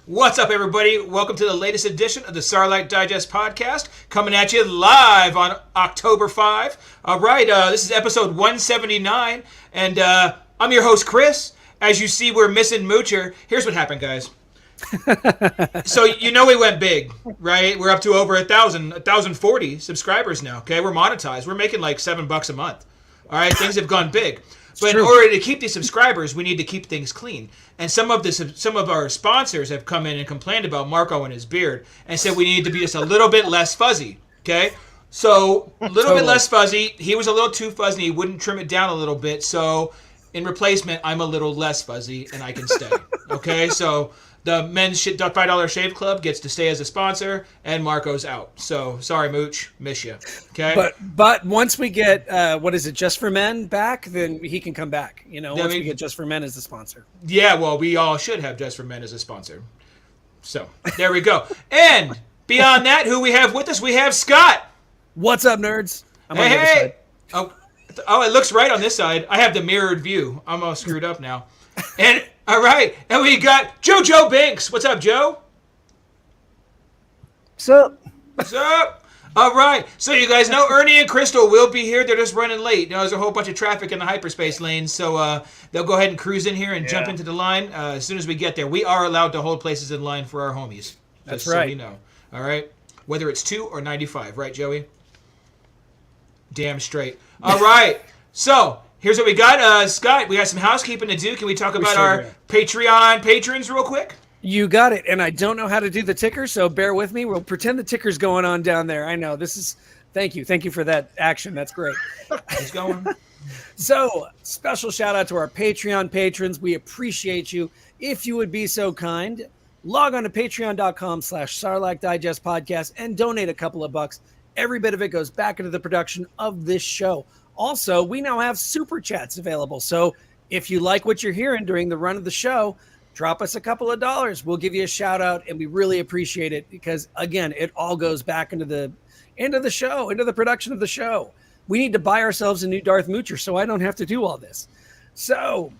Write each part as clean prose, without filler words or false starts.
What's up, everybody? Welcome to the latest edition of the Starlight Digest podcast, coming at you live on October 5. All right, this is episode 179, and I'm your host, Chris. As you see, we're missing Moocher. Here's what happened, guys. So, we went big, right? We're up to over 1,040 subscribers now, okay? We're monetized. We're making like $7 a month. All right, things have gone big. But in order to keep these subscribers, we need to keep things clean. And some of our sponsors have come in and complained about Marco and his beard and said we need to be just a little bit less fuzzy, okay? So a little bit less fuzzy. He was a little too fuzzy. He wouldn't trim it down a little bit. So in replacement, I'm a little less fuzzy and I can stay, okay? So the men's $5 Shave Club gets to stay as a sponsor, and Marco's out. So sorry, Mooch, miss you. Okay. But once we get Just for Men back, then he can come back. Once we get Just for Men as the sponsor. Yeah, well, we all should have Just for Men as a sponsor. So there we go. And beyond that, who we have with us? We have Scott. What's up, nerds? I'm on the other side. Oh, it looks right on this side. I have the mirrored view. I'm all screwed up now. And all right, and we got Joe Banks. What's up, Joe? What's up? What's up? All right, so you guys know Ernie and Crystal will be here. They're just running late. There's a whole bunch of traffic in the hyperspace lanes, so they'll go ahead and cruise in here and jump into the line as soon as we get there. We are allowed to hold places in line for our homies. That's right. So we know. All right, whether it's 2 or 95, right, Joey? Damn straight. All right, so here's what we got. Scott, we got some housekeeping to do. Can we talk about our Patreon patrons real quick? You got it. And I don't know how to do the ticker, so bear with me. We'll pretend the ticker's going on down there. I know. Thank you. Thank you for that action. That's great. It's going. So, special shout out to our Patreon patrons. We appreciate you. If you would be so kind, log on to patreon.com/Sarlacc Digest Podcast and donate a couple of bucks. Every bit of it goes back into the production of this show. Also, we now have super chats available. So if you like what you're hearing during the run of the show, drop us a couple of dollars. We'll give you a shout out, and we really appreciate it because, again, it all goes back into the show, into the production of the show. We need to buy ourselves a new Darth Moocher so I don't have to do all this. So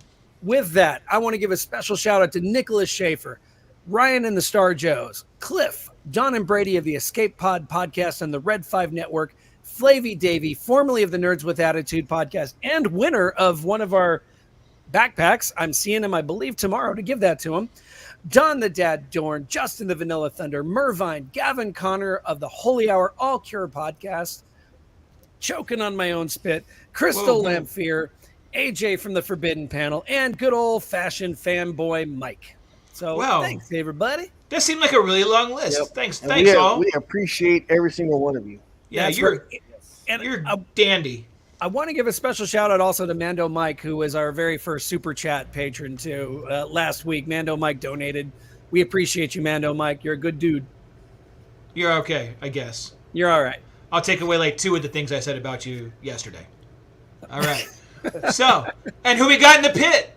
with that, I want to give a special shout out to Nicholas Schaefer, Ryan and the Star Joes, Cliff, Don and Brady of the Escape Pod podcast on the Red 5 Network, Flavy Davy, formerly of the Nerds with Attitude podcast, and winner of one of our backpacks. I'm seeing him, I believe, tomorrow to give that to him. Don the Dad Dorn, Justin the Vanilla Thunder, Mervine, Gavin Connor of the Holy Hour All Cure podcast, choking on my own spit, Crystal Lamphere, AJ from the Forbidden Panel, and good old-fashioned fanboy Mike. So thanks, everybody. That seemed like a really long list. Yep. Thanks, all. We appreciate every single one of you. Yeah, you're dandy. I want to give a special shout out also to Mando Mike, who was our very first super chat patron too last week. Mando Mike donated. We appreciate you, Mando Mike. You're a good dude. You're okay, I guess. You're all right. I'll take away like 2 of the things I said about you yesterday. All right. So, and who we got in the pit?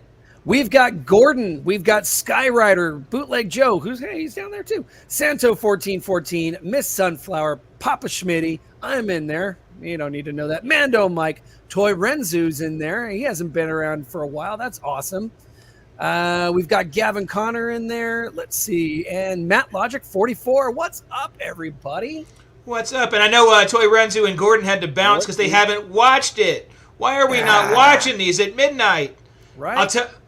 We've got Gordon. We've got Skyrider, Bootleg Joe, he's down there too. Santo1414, Miss Sunflower, Papa Schmitty. I'm in there. You don't need to know that. Mando Mike, Toy Renzu's in there. He hasn't been around for a while. That's awesome. We've got Gavin Connor in there. Let's see. And Matt Logic 44. What's up, everybody? What's up? And I know Toy Renzu and Gordon had to bounce because they haven't watched it. Why are we not watching these at midnight? Right.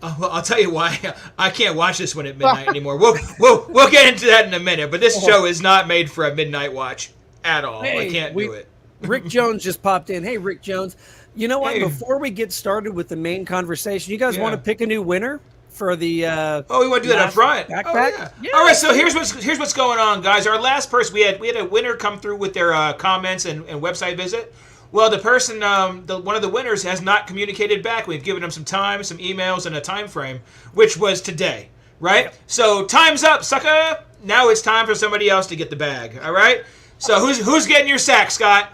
I'll tell you why I can't watch this one at midnight anymore. We'll get into that in a minute. But this show is not made for a midnight watch at all. Hey, I can't do it. Rick Jones just popped in. Hey, Rick Jones. You know what? Hey. Before we get started with the main conversation, you guys want to pick a new winner for the? We want to do that up front. Backpack? Yeah. All right. So here's what's going on, guys. Our last person we had a winner come through with their comments and website visit. Well, the person, one of the winners, has not communicated back. We've given them some time, some emails, and a time frame, which was today, right? Yep. So time's up, sucker. Now it's time for somebody else to get the bag. All right. So who's getting your sack, Scott?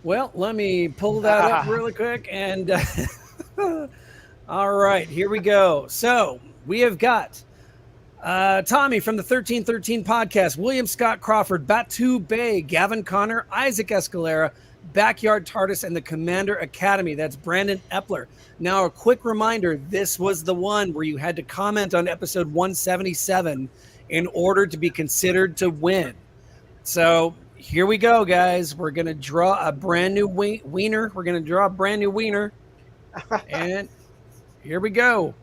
Well, let me pull that up really quick. And all right, here we go. So we have got Tommy from the 1313 podcast, William Scott Crawford, Batu Bay, Gavin Connor, Isaac Escalera, Backyard TARDIS, and the Commander Academy. That's Brandon Epler. Now, a quick reminder, this was the one where you had to comment on episode 177 in order to be considered to win. So here we go, guys. We're going to draw a brand new wiener. We're going to draw a brand new wiener. And here we go.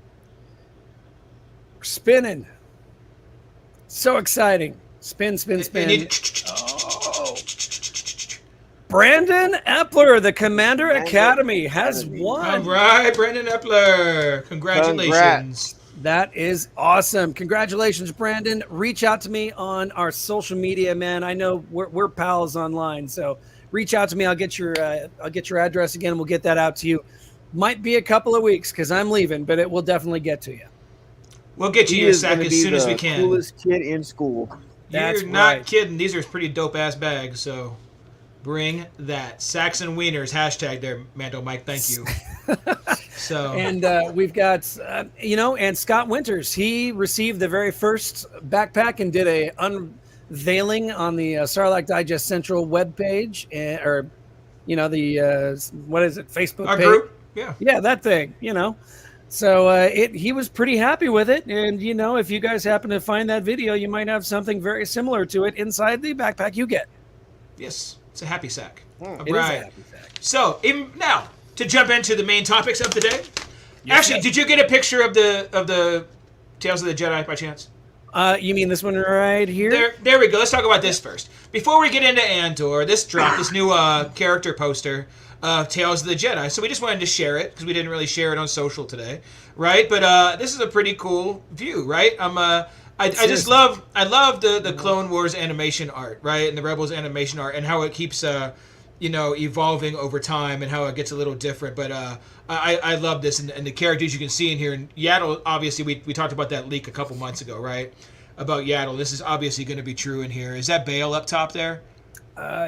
We're spinning. So exciting. Spin, spin, spin. Oh. Brandon Epler, the Commander Academy, has won. All right, Brandon Epler. Congratulations. Congrats. That is awesome. Congratulations, Brandon. Reach out to me on our social media, man. I know we're pals online, so reach out to me. I'll get your address again. We'll get that out to you. Might be a couple of weeks because I'm leaving, but it will definitely get to you. We'll get you your sack as soon as we can. Coolest kid in school. That's You're not right. kidding. These are pretty dope ass bags. So bring that. Sacks and wieners hashtag there, Mando Mike. Thank you. So And we've got, and Scott Winters. He received the very first backpack and did a unveiling on the Sarlacc Digest Central webpage, what is it, Facebook our page? group, Yeah, that thing, So he was pretty happy with it. And, if you guys happen to find that video, you might have something very similar to it inside the backpack you get. yes, it's a happy sack. All It is a right. happy sack. So now to jump into the main topics of the day. Yes, Actually, yes. did you get a picture of the Tales of the Jedi by chance? You mean this one right here? There we go. Let's talk about this first. Before we get into Andor, this dropped this new character poster of Tales of the Jedi. So we just wanted to share it because we didn't really share it on social today, right? But this is a pretty cool view, right? I love the Clone Wars animation art, right, and the Rebels animation art, and how it keeps evolving over time and how it gets a little different. But I love this, and the characters you can see in here. And Yaddle, obviously, we talked about that leak a couple months ago, right? About Yaddle. This is obviously going to be true in here. Is that Bail up top there?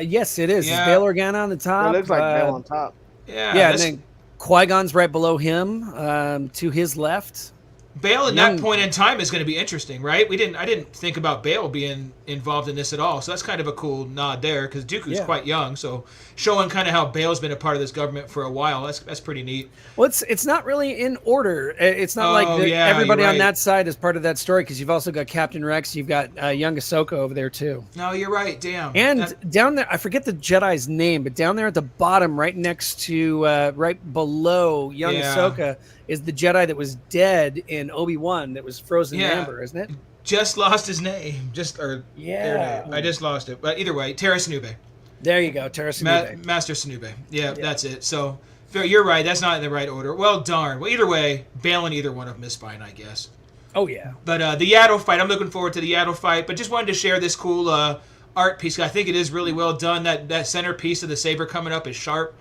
Yes, it is. Yeah. It's Bail Organa on the top. It looks like Bell on top. Yeah, and then Qui-Gon's right below him, to his left. Bail at that point in time is going to be interesting, right? I didn't think about Bail being involved in this at all, so that's kind of a cool nod there because Dooku's quite young, so showing kind of how Bail's been a part of this government for a while. That's pretty neat. Well, it's not really in order. It's not everybody you're on right. that side is part of that story because you've also got Captain Rex, you've got young Ahsoka over there too. No, you're right. Damn. And down there, I forget the Jedi's name, but down there at the bottom, right next to, right below young Ahsoka, is the Jedi that was dead in Obi-Wan that was frozen in amber, isn't it? Just lost his name. Their name. I just lost it. But either way, Terra Sanube. There you go, Terra Sanube. Master Sanube. Yeah, that's it. So you're right. That's not in the right order. Well, darn. Well, either way, bailing either one of them is fine, I guess. Oh, yeah. But the Yaddle fight, I'm looking forward to the Yaddle fight. But just wanted to share this cool art piece. I think it is really well done. That center piece of the saber coming up is sharp.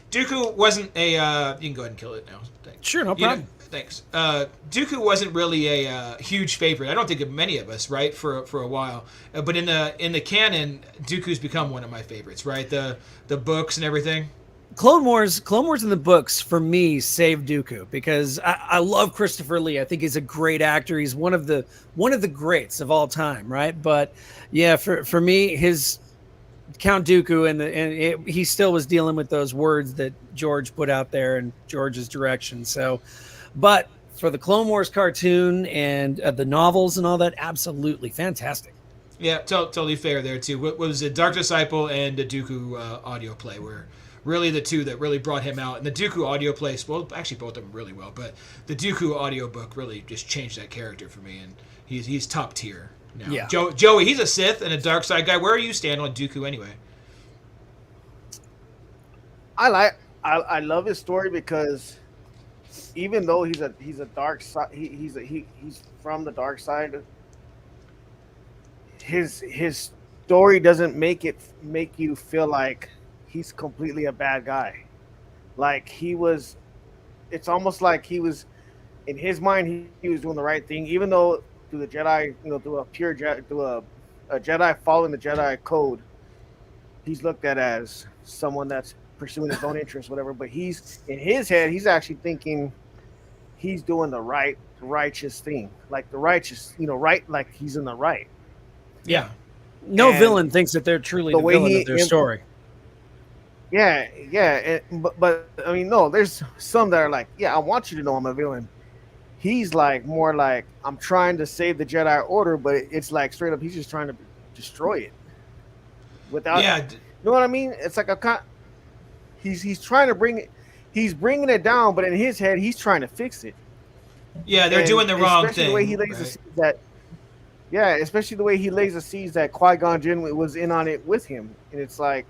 Dooku wasn't a... you can go ahead and kill it now. Thanks. Sure, no problem. Thanks. Dooku wasn't really a huge favorite. I don't think of many of us, right, for a while. But in the canon, Dooku's become one of my favorites, right? The books and everything. Clone Wars in the books for me saved Dooku because I love Christopher Lee. I think he's a great actor. He's one of the greats of all time, right? But yeah, for me, his Count Dooku he still was dealing with those words that George put out there and George's direction. So, but for the Clone Wars cartoon and the novels and all that, absolutely fantastic. Yeah, totally fair there too. What was it? Dark Disciple and the Dooku audio play were really the two that really brought him out. And the Dooku audio play, well, actually both of them really well, but the Dooku audio book really just changed that character for me, and he's top tier now. Yeah. Joey, he's a Sith and a dark side guy. Where are you stand on Dooku anyway? I love his story because even though he's a dark side, he's from the dark side. His story doesn't make you feel like he's completely a bad guy. Like it's almost like he was in his mind he was doing the right thing, even though through the Jedi, through a Jedi following the Jedi code, he's looked at as someone that's pursuing his own interests, whatever. But he's in his head, he's actually thinking he's doing the righteous thing, like the righteous, right, like he's in the right. Yeah. No villain thinks that they're truly the villain of their story. Yeah. But I mean, no, there's some that are like, yeah, I want you to know I'm a villain. he's like more like I'm trying to save the Jedi Order, but it's like straight up he's just trying to destroy it without. Yeah, You know what I mean? It's like he's trying to he's bringing it down, but in his head he's trying to fix it. yeah, they're And doing the wrong especially thing. the way he lays the Right? seeds that. Yeah, especially the way he lays the seeds that Qui-Gon Jinn was in on it with him, and it's like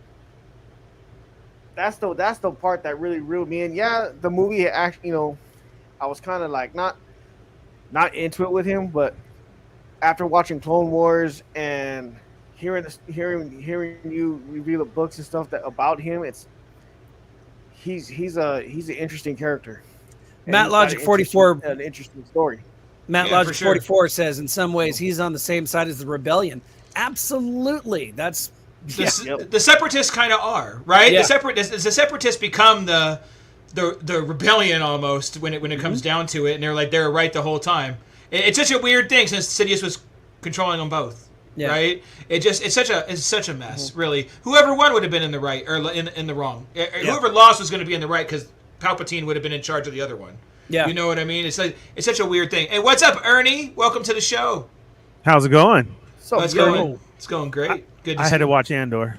that's the part that really reeled me in. Yeah, the movie actually, I was kind of like not into it with him, but after watching Clone Wars and hearing you reveal the books and stuff that about him, he's an interesting character. And Matt he's got Logic 44 an interesting story. Matt Yeah, Logic for sure. 44 says in some ways he's on the same side as the rebellion. Absolutely. That's The separatists kind of are, right? Yeah. The separatists become the rebellion almost when it comes down to it, and they're right the whole time. It's such a weird thing since Sidious was controlling them both, Yeah. right? It's such a mess, really. Whoever won would have been in the right or in the wrong. Whoever lost was going to be in the right because Palpatine would have been in charge of the other one. Yeah. You know what I mean? It's such a weird thing. Hey, what's up, Ernie? Welcome to the show. How's it going? So It's good. going. It's going great. Good. To I see had to you. watch Andor.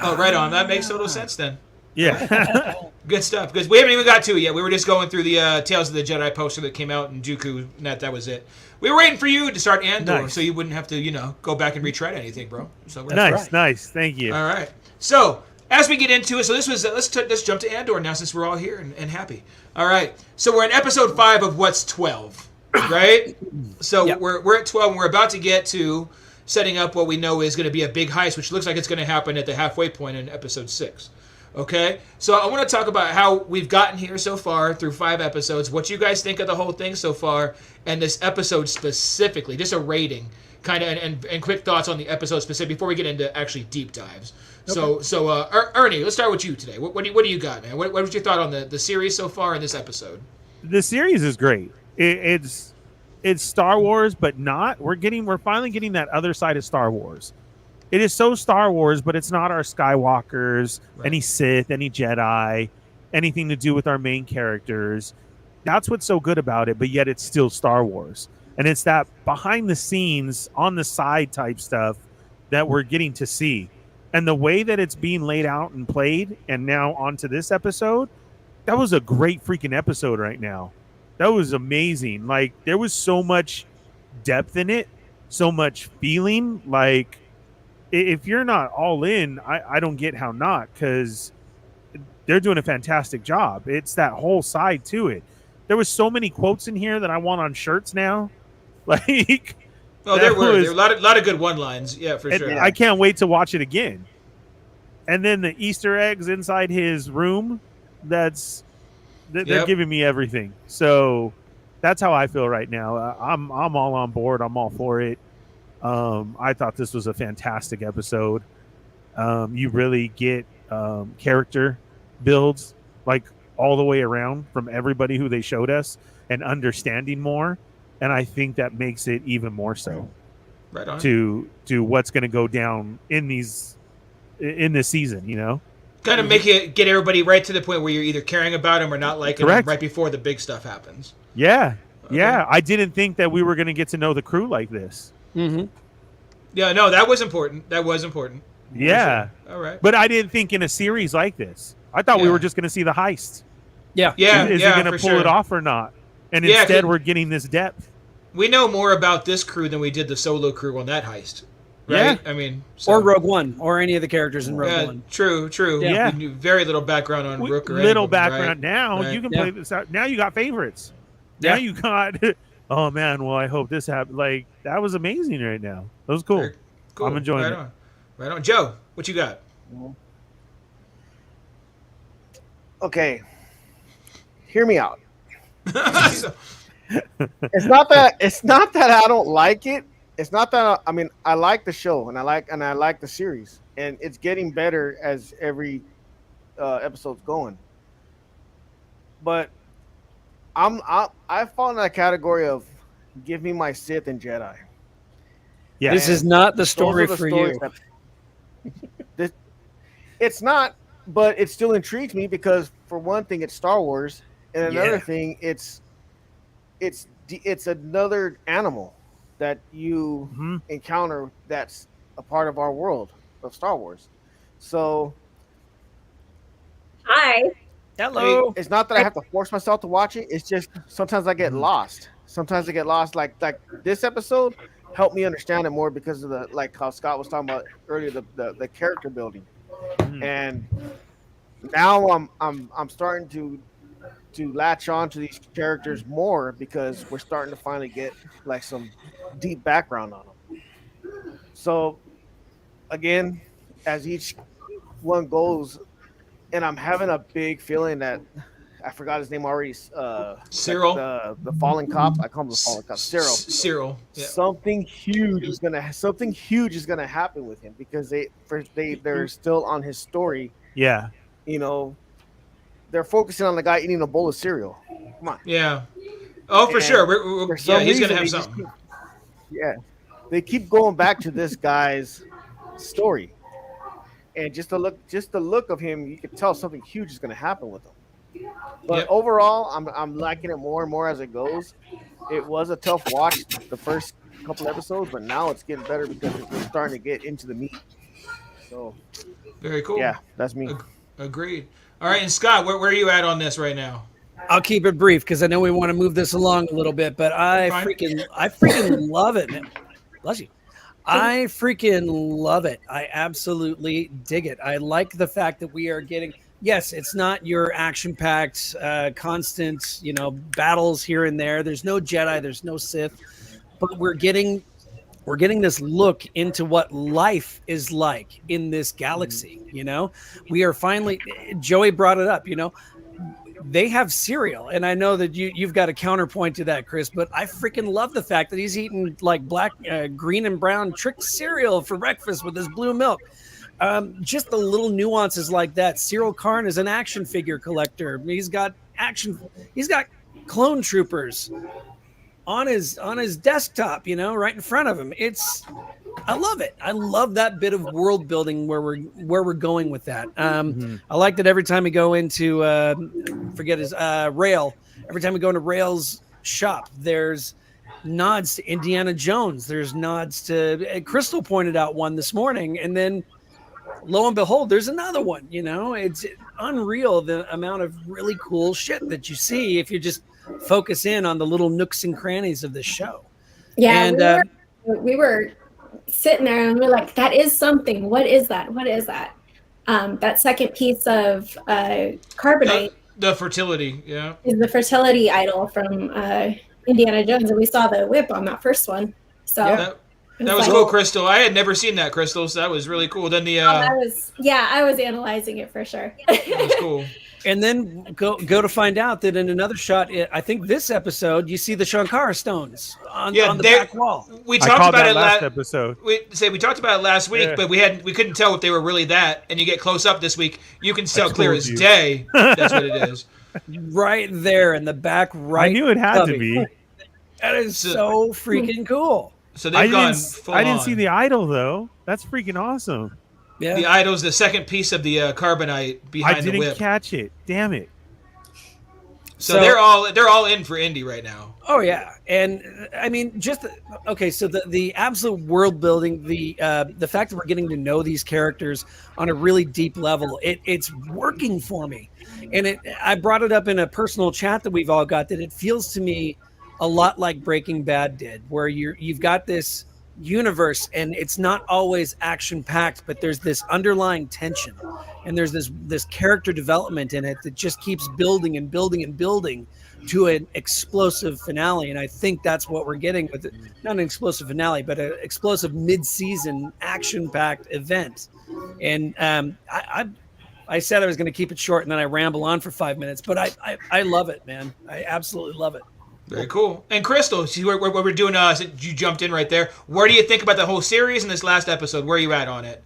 Oh, right on. That makes total sense then. Yeah. Good stuff. Because we haven't even got to it yet. We were just going through the Tales of the Jedi poster that came out in Dooku. And that was it. We were waiting for you to start Andor, Nice. so you wouldn't have to, go back and retread anything, bro. So we're nice, right. nice. Thank you. All right. So as we get into it, so this was let's jump to Andor now since we're all here and happy. All right. So we're in episode 5 of what's 12, right? So Yep. we're at 12, and we're about to get to setting up what we know is going to be a big heist, which looks like it's going to happen at the halfway point in episode 6. Okay, so I want to talk about how we've gotten here so far through 5 episodes, what you guys think of the whole thing so far, and this episode specifically, just a rating, kind of, and quick thoughts on the episode specific before we get into actually deep dives. Okay. So Ernie, let's start with you today. What do you got, man? What was your thought on the series so far and this episode? The series is great. It's Star Wars, but not. We're finally getting that other side of Star Wars. It is so Star Wars, but it's not our Skywalkers, Right. any Sith, any Jedi, anything to do with our main characters. That's what's so good about it, but yet it's still Star Wars. And it's that behind the scenes, on the side type stuff that we're getting to see. And the way that it's being laid out and played, and now onto this episode, that was a great freaking episode right now. That was amazing. Like, there was so much depth in it, so much feeling. Like, if you're not all in, I don't get how not, because they're doing a fantastic job. It's that whole side to it. There was so many quotes in here that I want on shirts now. Like, Oh, there were a lot of good one lines. Yeah, for sure. I can't wait to watch it again. And then the Easter eggs inside his room, they're Yep. giving me everything. So that's how I feel right now. I'm all on board. I'm all for it. I thought this was a fantastic episode. You really get character builds like all the way around from everybody who they showed us, and understanding more. And I think that makes it even more so Right on. to what's going to go down in this season. Kind of get everybody right to the point where you're either caring about them or not liking them Correct. right before the big stuff happens. Yeah. Okay. Yeah. I didn't think that we were going to get to know the crew like this. Mm-hmm. Yeah, no, that was important. That was important. Yeah. For sure. All right. But I didn't think in a series like this. I thought we Yeah. were just going to see the heist. Yeah. Yeah, Is yeah, he going for to pull sure. it off or not? And Yeah, instead, 'cause- we're getting this depth. We know more about this crew than we did the solo crew on that heist. Right? I mean, so, Or Rogue One, or any of the characters in Rogue yeah, One. true. Yeah. We knew very little background on Rook or any Little of them, background. right? Now Right. you can Yeah. play this out. Now you got favorites. Now Yeah. you got. Oh man! Well, I hope this happens. Like, that was amazing right now. That was cool. Very cool. I'm enjoying right it. On. Right on. Joe, what you got? Okay, hear me out. So- It's not that I don't like it. It's not that I like the show and I like the series, and it's getting better as every episode's going. But I fall in that category of give me my Sith and Jedi. Yeah. This is not the Those story are the for stories you. it's not, but it still intrigues me because for one thing, it's Star Wars, and another thing, it's it's another animal that you encounter that's a part of our world of Star Wars. So Hi. I mean, Hello. it's not that I have to force myself to watch it. It's just sometimes I get lost. Sometimes I get lost. Like this episode helped me understand it more because of the like how Scott was talking about earlier, the character building. And now I'm starting to latch on to these characters more because we're starting to finally get like some deep background on them. So again, as each one goes, and I'm having a big feeling that I forgot his name already. Cyril. The fallen cop. I call him the fallen cop. Cyril. Cyril. Yeah. Something huge is gonna happen with him because they're still on his story. Yeah. You know, they're focusing on the guy eating a bowl of cereal. Come on. Yeah. Oh, for And sure. for some He's gonna reason, have they just something. they keep going back to this guy's story, and just the look of him, you could tell something huge is going to happen with him. But Yep. overall, I'm liking it more and more as it goes. It was a tough watch the first couple episodes, but now it's getting better because we're starting to get into the meat. So Very cool. yeah, that's me. Agreed. All right, and Scott, where are you at on this right now? I'll keep it brief because I know we want to move this along a little bit, but I Fine. freaking love it, man. Bless you. I freaking love it. I absolutely dig it. I like the fact that we are getting. Yes, it's not your action-packed, constant, battles here and there. There's no Jedi. There's no Sith, but we're getting this look into what life is like in this galaxy. We are finally. Joey brought it up. They have cereal, and I know that you've got a counterpoint to that, Chris, but I freaking love the fact that he's eating like black, green and brown trick cereal for breakfast with his blue milk. Just the little nuances like that. Cyril Karn is an action figure collector. He's got clone troopers on his desktop, right in front of him. I love it. I love that bit of world building where we're going with that. I like that every time we go into forget his Rail. Every time we go into Rail's shop, there's nods to Indiana Jones. There's nods to Crystal pointed out one this morning, and then lo and behold, there's another one. It's unreal the amount of really cool shit that you see if you just focus in on the little nooks and crannies of this show. Yeah, And we were sitting there and we're like, that is something. What is that? What is that? That second piece of carbonite The fertility, yeah. is the fertility idol from Indiana Jones, and we saw the whip on that first one. So That was cool, Crystal. I had never seen that, Crystal, so that was really cool. Then I was analyzing it for sure. that was cool. And then go to find out that in another shot, I think this episode, you see the Shankara stones on the back wall. We I talked called about that it last episode. We talked about it last week, Yeah. but we couldn't tell if they were really that. And you get close up this week, you can tell clear told as you. day that's what it is. Right there in the back right. I knew it had to cubby. be. That is so freaking cool. So they've gone full I didn't on. see the idol though. That's freaking awesome. Yeah. The idol's the second piece of the carbonite I behind the didn't whip. catch it. Damn it. So they're all in for Indy right now. Oh yeah, and I mean, so the absolute world building, the fact that we're getting to know these characters on a really deep level, it's working for me, and I brought it up in a personal chat that we've all got, that it feels to me a lot like Breaking Bad did, where you've got this universe and it's not always action packed, but there's this underlying tension, and there's this character development in it that just keeps building and building and building to an explosive finale. And I think that's what we're getting with it. Not an explosive finale, but an explosive mid-season action-packed event. And I said I was going to keep it short, and then I ramble on for 5 minutes, but I love it, man. I absolutely love it. Very cool. And Crystal, see what we're doing, you jumped in right there. Where do you think about the whole series and this last episode? Where are you at on it?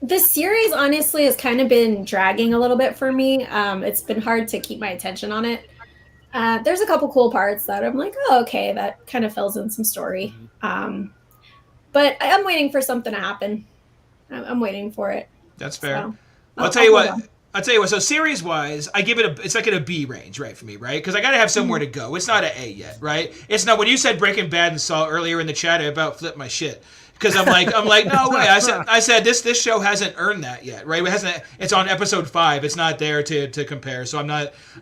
The series honestly has kind of been dragging a little bit for me. It's been hard to keep my attention on it. There's a couple cool parts that I'm like, oh, okay, that kind of fills in some story. But I'm waiting for something to happen. I'm waiting for it. That's fair. So, I'll tell you what. I'll tell you what. So series wise, I give it it's like in a B range, right, for me, right? Because I got to have somewhere to go. It's not an A yet, right? It's not. When you said Breaking Bad and Saul earlier in the chat, I about flipped my shit. Because I'm like, no way. I said this show hasn't earned that yet, right? It hasn't. It's on episode 5. It's not there to compare. So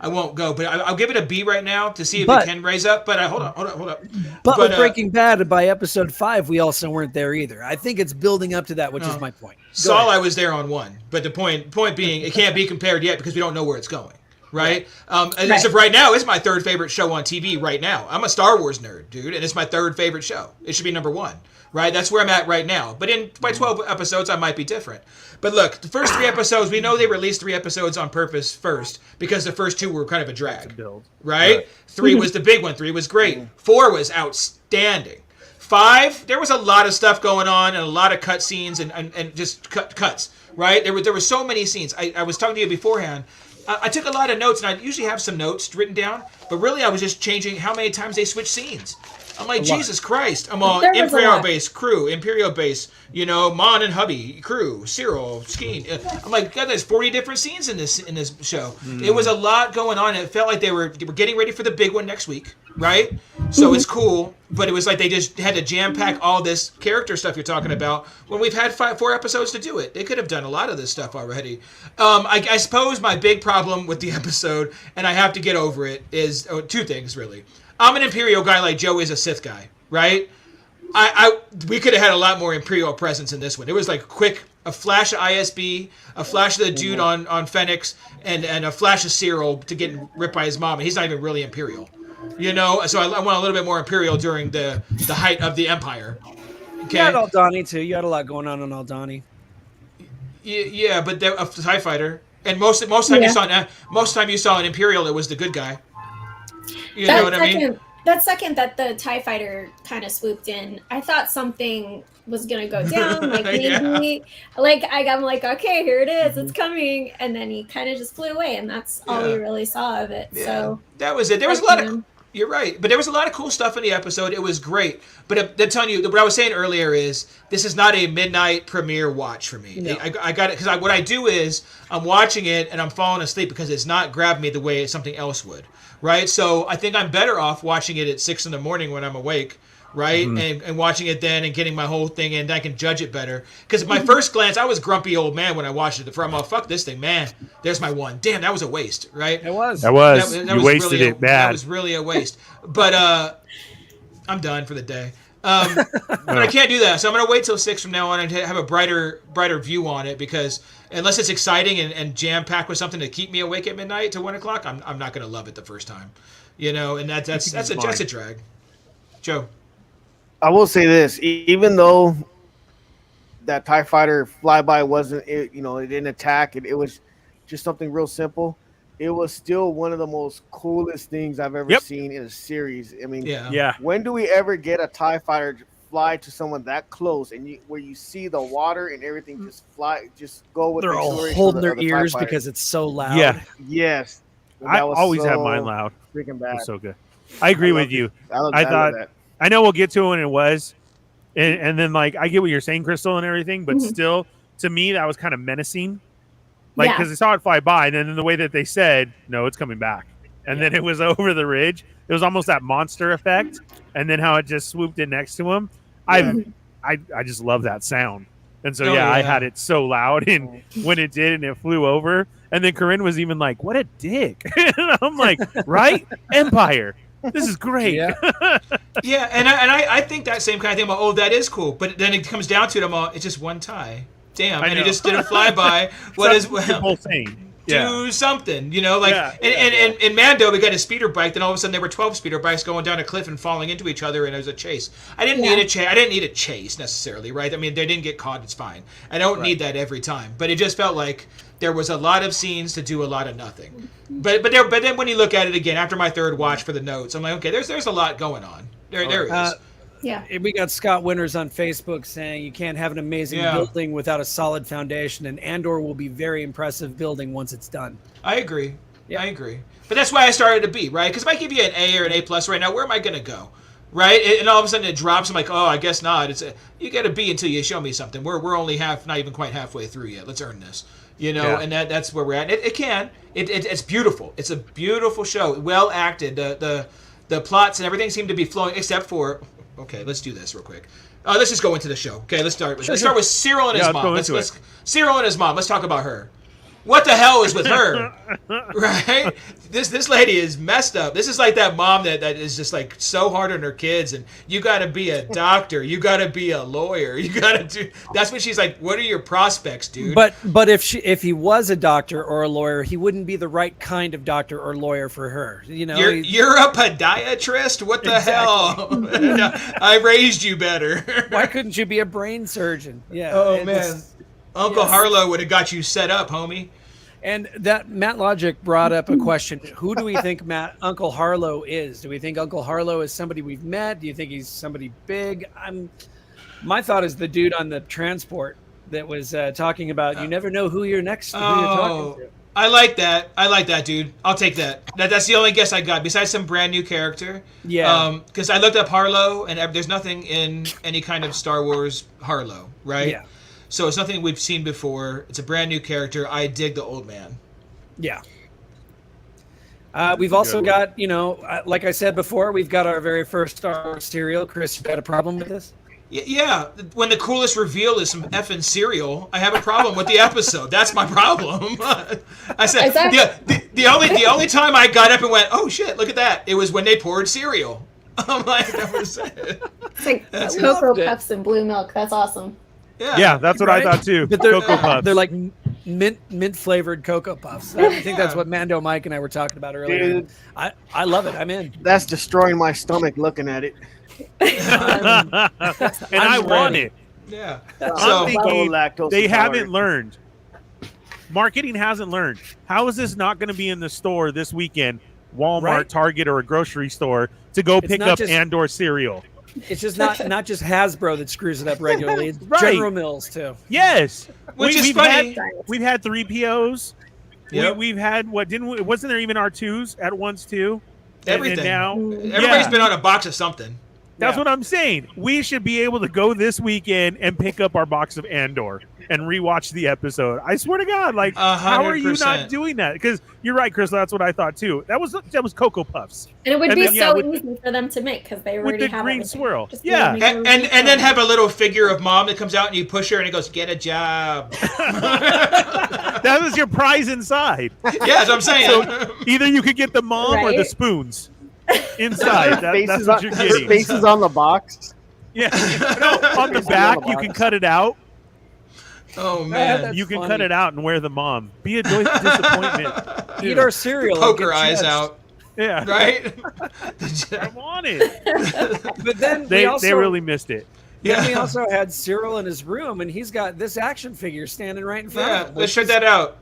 I won't go. But I'll give it a B right now to see if it can raise up. But hold on. But with Breaking Bad, by episode 5, we also weren't there either. I think it's building up to that, which is my point. Saul, I was there on 1. But the point being, it can't be compared yet because we don't know where it's going. Right? And as of right now, it's my 3rd favorite show on TV right now. I'm a Star Wars nerd, dude, and it's my 3rd favorite show. It should be number 1. Right? That's where I'm at right now. But by 12 episodes, I might be different. But look, the first 3 episodes, we know they released 3 episodes on purpose first because the first 2 were kind of a drag. Right? 3 was the big one. 3 was great. 4 was outstanding. 5, there was a lot of stuff going on and a lot of cut scenes and just cuts. Right? There were so many scenes. I was talking to you beforehand. I took a lot of notes, and I usually have some notes written down, but really I was just changing how many times they switch scenes. I'm like, Jesus Christ. I'm all Imperial base, crew, Imperial base, Mon and hubby, crew, Cyril, Skeen. I'm like, God, there's 40 different scenes in this show. It was a lot going on. It felt like they were getting ready for the big one next week, right? So it's cool, but it was like they just had to jam-pack all this character stuff you're talking about when we've had 4 episodes to do it. They could have done a lot of this stuff already. I suppose my big problem with the episode, and I have to get over it, is 2 things, really. I'm an Imperial guy like Joe is a Sith guy, right? We could have had a lot more Imperial presence in this one. It was like a flash of ISB, a flash of the dude on Phoenix, and a flash of Cyril to get ripped by his mom, and he's not even really Imperial. So I want a little bit more Imperial during the height of the Empire. Okay? You had Aldani, too. You had a lot going on Aldani. Yeah, but a TIE fighter. And most time you saw an Imperial, it was the good guy. You know what I mean? That second that the TIE fighter kind of swooped in, I thought something was going to go down. Like maybe, I'm like, okay, here it is. It's coming. And then he kind of just flew away. And that's all we really saw of it. Yeah. So that was it. There was a lot of... You're right. But there was a lot of cool stuff in the episode. It was great. But they're telling you, what I was saying earlier is, this is not a midnight premiere watch for me. No. I got it, because what I do is, I'm watching it and I'm falling asleep because it's not grabbing me the way something else would. Right? So I think I'm better off watching it at 6 a.m. when I'm awake. Right? Mm-hmm. And watching it then and getting my whole thing in, I can judge it better. Because my first glance, I was grumpy old man when I watched it. I'm all, fuck this thing, man. There's my 1. Damn, that was a waste, right? It was. That you wasted really it bad. That was really a waste. But I'm done for the day. But I can't do that. So I'm going to wait till 6 from now on and have a brighter view on it, because unless it's exciting and jam-packed with something to keep me awake at midnight to 1 o'clock, I'm not going to love it the first time. And that's a drag. Joe. I will say this, even though that TIE fighter flyby wasn't, it didn't attack, it was just something real simple. It was still one of the most coolest things I've ever seen in a series. I mean, when do we ever get a TIE fighter fly to someone that close and where you see the water and everything just go with They're the all holding their ears because it's so loud. Yeah. Yes. I always have mine loud. Freaking bad. It was so good. I agree with you. I thought... I know we'll get to it when it was, and then I get what you're saying, Crystal, and everything, but still, to me, that was kind of menacing, because I saw it fly by, and then the way that they said, no, it's coming back, and then it was over the ridge. It was almost that monster effect, and then how it just swooped in next to him. I just love that sound, and so I had it so loud, and when it did, and it flew over, and then Corinne was even like, "What a dick!" and I'm like, "Right, Empire." This is great. Yeah, and I think that same kind of thing about, that is cool. But then it comes down to it, it's just 1 tie. Damn, and he just did a flyby. The whole thing. Do something, in Mando we got a speeder bike, then all of a sudden there were 12 speeder bikes going down a cliff and falling into each other, and it was a chase. I didn't need a chase necessarily, right? I mean, they didn't get caught, it's fine. I don't need that every time, but it just felt like there was a lot of scenes to do a lot of nothing. But then when you look at it again after my 3rd watch for the notes, I'm like, okay, there's a lot going on. There is. Yeah. We got Scott Winters on Facebook saying you can't have an amazing building without a solid foundation, and Andor will be very impressive building once it's done. I agree. Yeah. I agree. But that's why I started a B, right? Because if I give you an A or an A+ right now, where am I going to go? Right? And all of a sudden it drops. I'm like, I guess not. You get a B until you show me something. We're only not even quite halfway through yet. Let's earn this. You know, Yeah. and that's where we're at. It's beautiful. It's a beautiful show. Well acted. The plots and everything seem to be flowing, except for. Okay, let's do this real quick. Let's just go into the show. Okay, let's start with Cyril and his mom. Cyril and his mom. Let's talk about her. What the hell is with her? Right? This lady is messed up. This is like that mom that is just like so hard on her kids, and you got to be a doctor, you got to be a lawyer, you got to do. That's what she's like. What are your prospects, dude? But if he was a doctor or a lawyer, he wouldn't be the right kind of doctor or lawyer for her. You know, you're a podiatrist. What the hell? I raised you better. Why couldn't you be a brain surgeon? Yeah. Oh man, Uncle Harlow would have got you set up, homie. And that Matt Logic brought up a question. Who do we think Uncle Harlow is? Do we think Uncle Harlow is somebody we've met? Do you think he's somebody big? My thought is the dude on the transport that was talking about you never know who you're next to, who you're talking to. I like that, dude. I'll take that. That's the only guess I got, besides some brand new character. Yeah. Because I looked up Harlow, and there's nothing in any kind of Star Wars Harlow, right? Yeah. So it's nothing we've seen before. It's a brand new character. I dig the old man. Yeah. We've also got, like I said before, we've got our very first Star Wars cereal. Chris, you got a problem with this? Yeah. When the coolest reveal is some effing cereal, I have a problem with the episode. That's my problem. I said the only time I got up and went, oh shit, look at that. It was when they poured cereal. I'm like, that was it. It's like Cocoa Puffs and blue milk. That's awesome. Yeah, that's what I thought too. But Cocoa Puffs. They're like mint flavored Cocoa Puffs. I think that's what Mando Mike and I were talking about earlier. Dude, I love it. I'm in. That's destroying my stomach looking at it. And I want it. Yeah. I'm thinking lactose they intolerant. haven't learned. Marketing hasn't learned. How is this not going to be in the store this weekend? Walmart, Right. Target, or a grocery store to go pick not up just- Andor cereal. It's just not just Hasbro that screws it up regularly. It's Right. General Mills too. Yes, Which is we've funny. We've had 3POs. Yep. We've had wasn't there even R2s at once too? Everything. And now Everybody's been on a box of something. That's what I'm saying. We should be able to go this weekend and pick up our box of Andor and rewatch the episode. I swear to God, like, how are you 100%. not doing that? Because you're right, Chris. That's what I thought too. That was Cocoa Puffs And it would And be then, yeah, so with- easy for them to make because they with already the have green everything. swirl. Just Yeah, make And then have a little figure of mom that comes out and you push her and it goes, get a job. that was your prize inside. Yeah, that's what I'm saying. So either you could get the mom or the Right. spoons inside. That's Faces what on- you're getting. Faces on the box. Yeah, no, on the Faces back on the you box. can cut it out. Oh man. That's You can funny. cut it out and wear the mom. Be a disappointment. Eat our cereal. and Poke her get eyes judged. out. Yeah, Right? I want it. But then They they really missed it. Then we also had Cyril in his room, and he's got this action figure standing right in front Yeah, of him. let's check that out.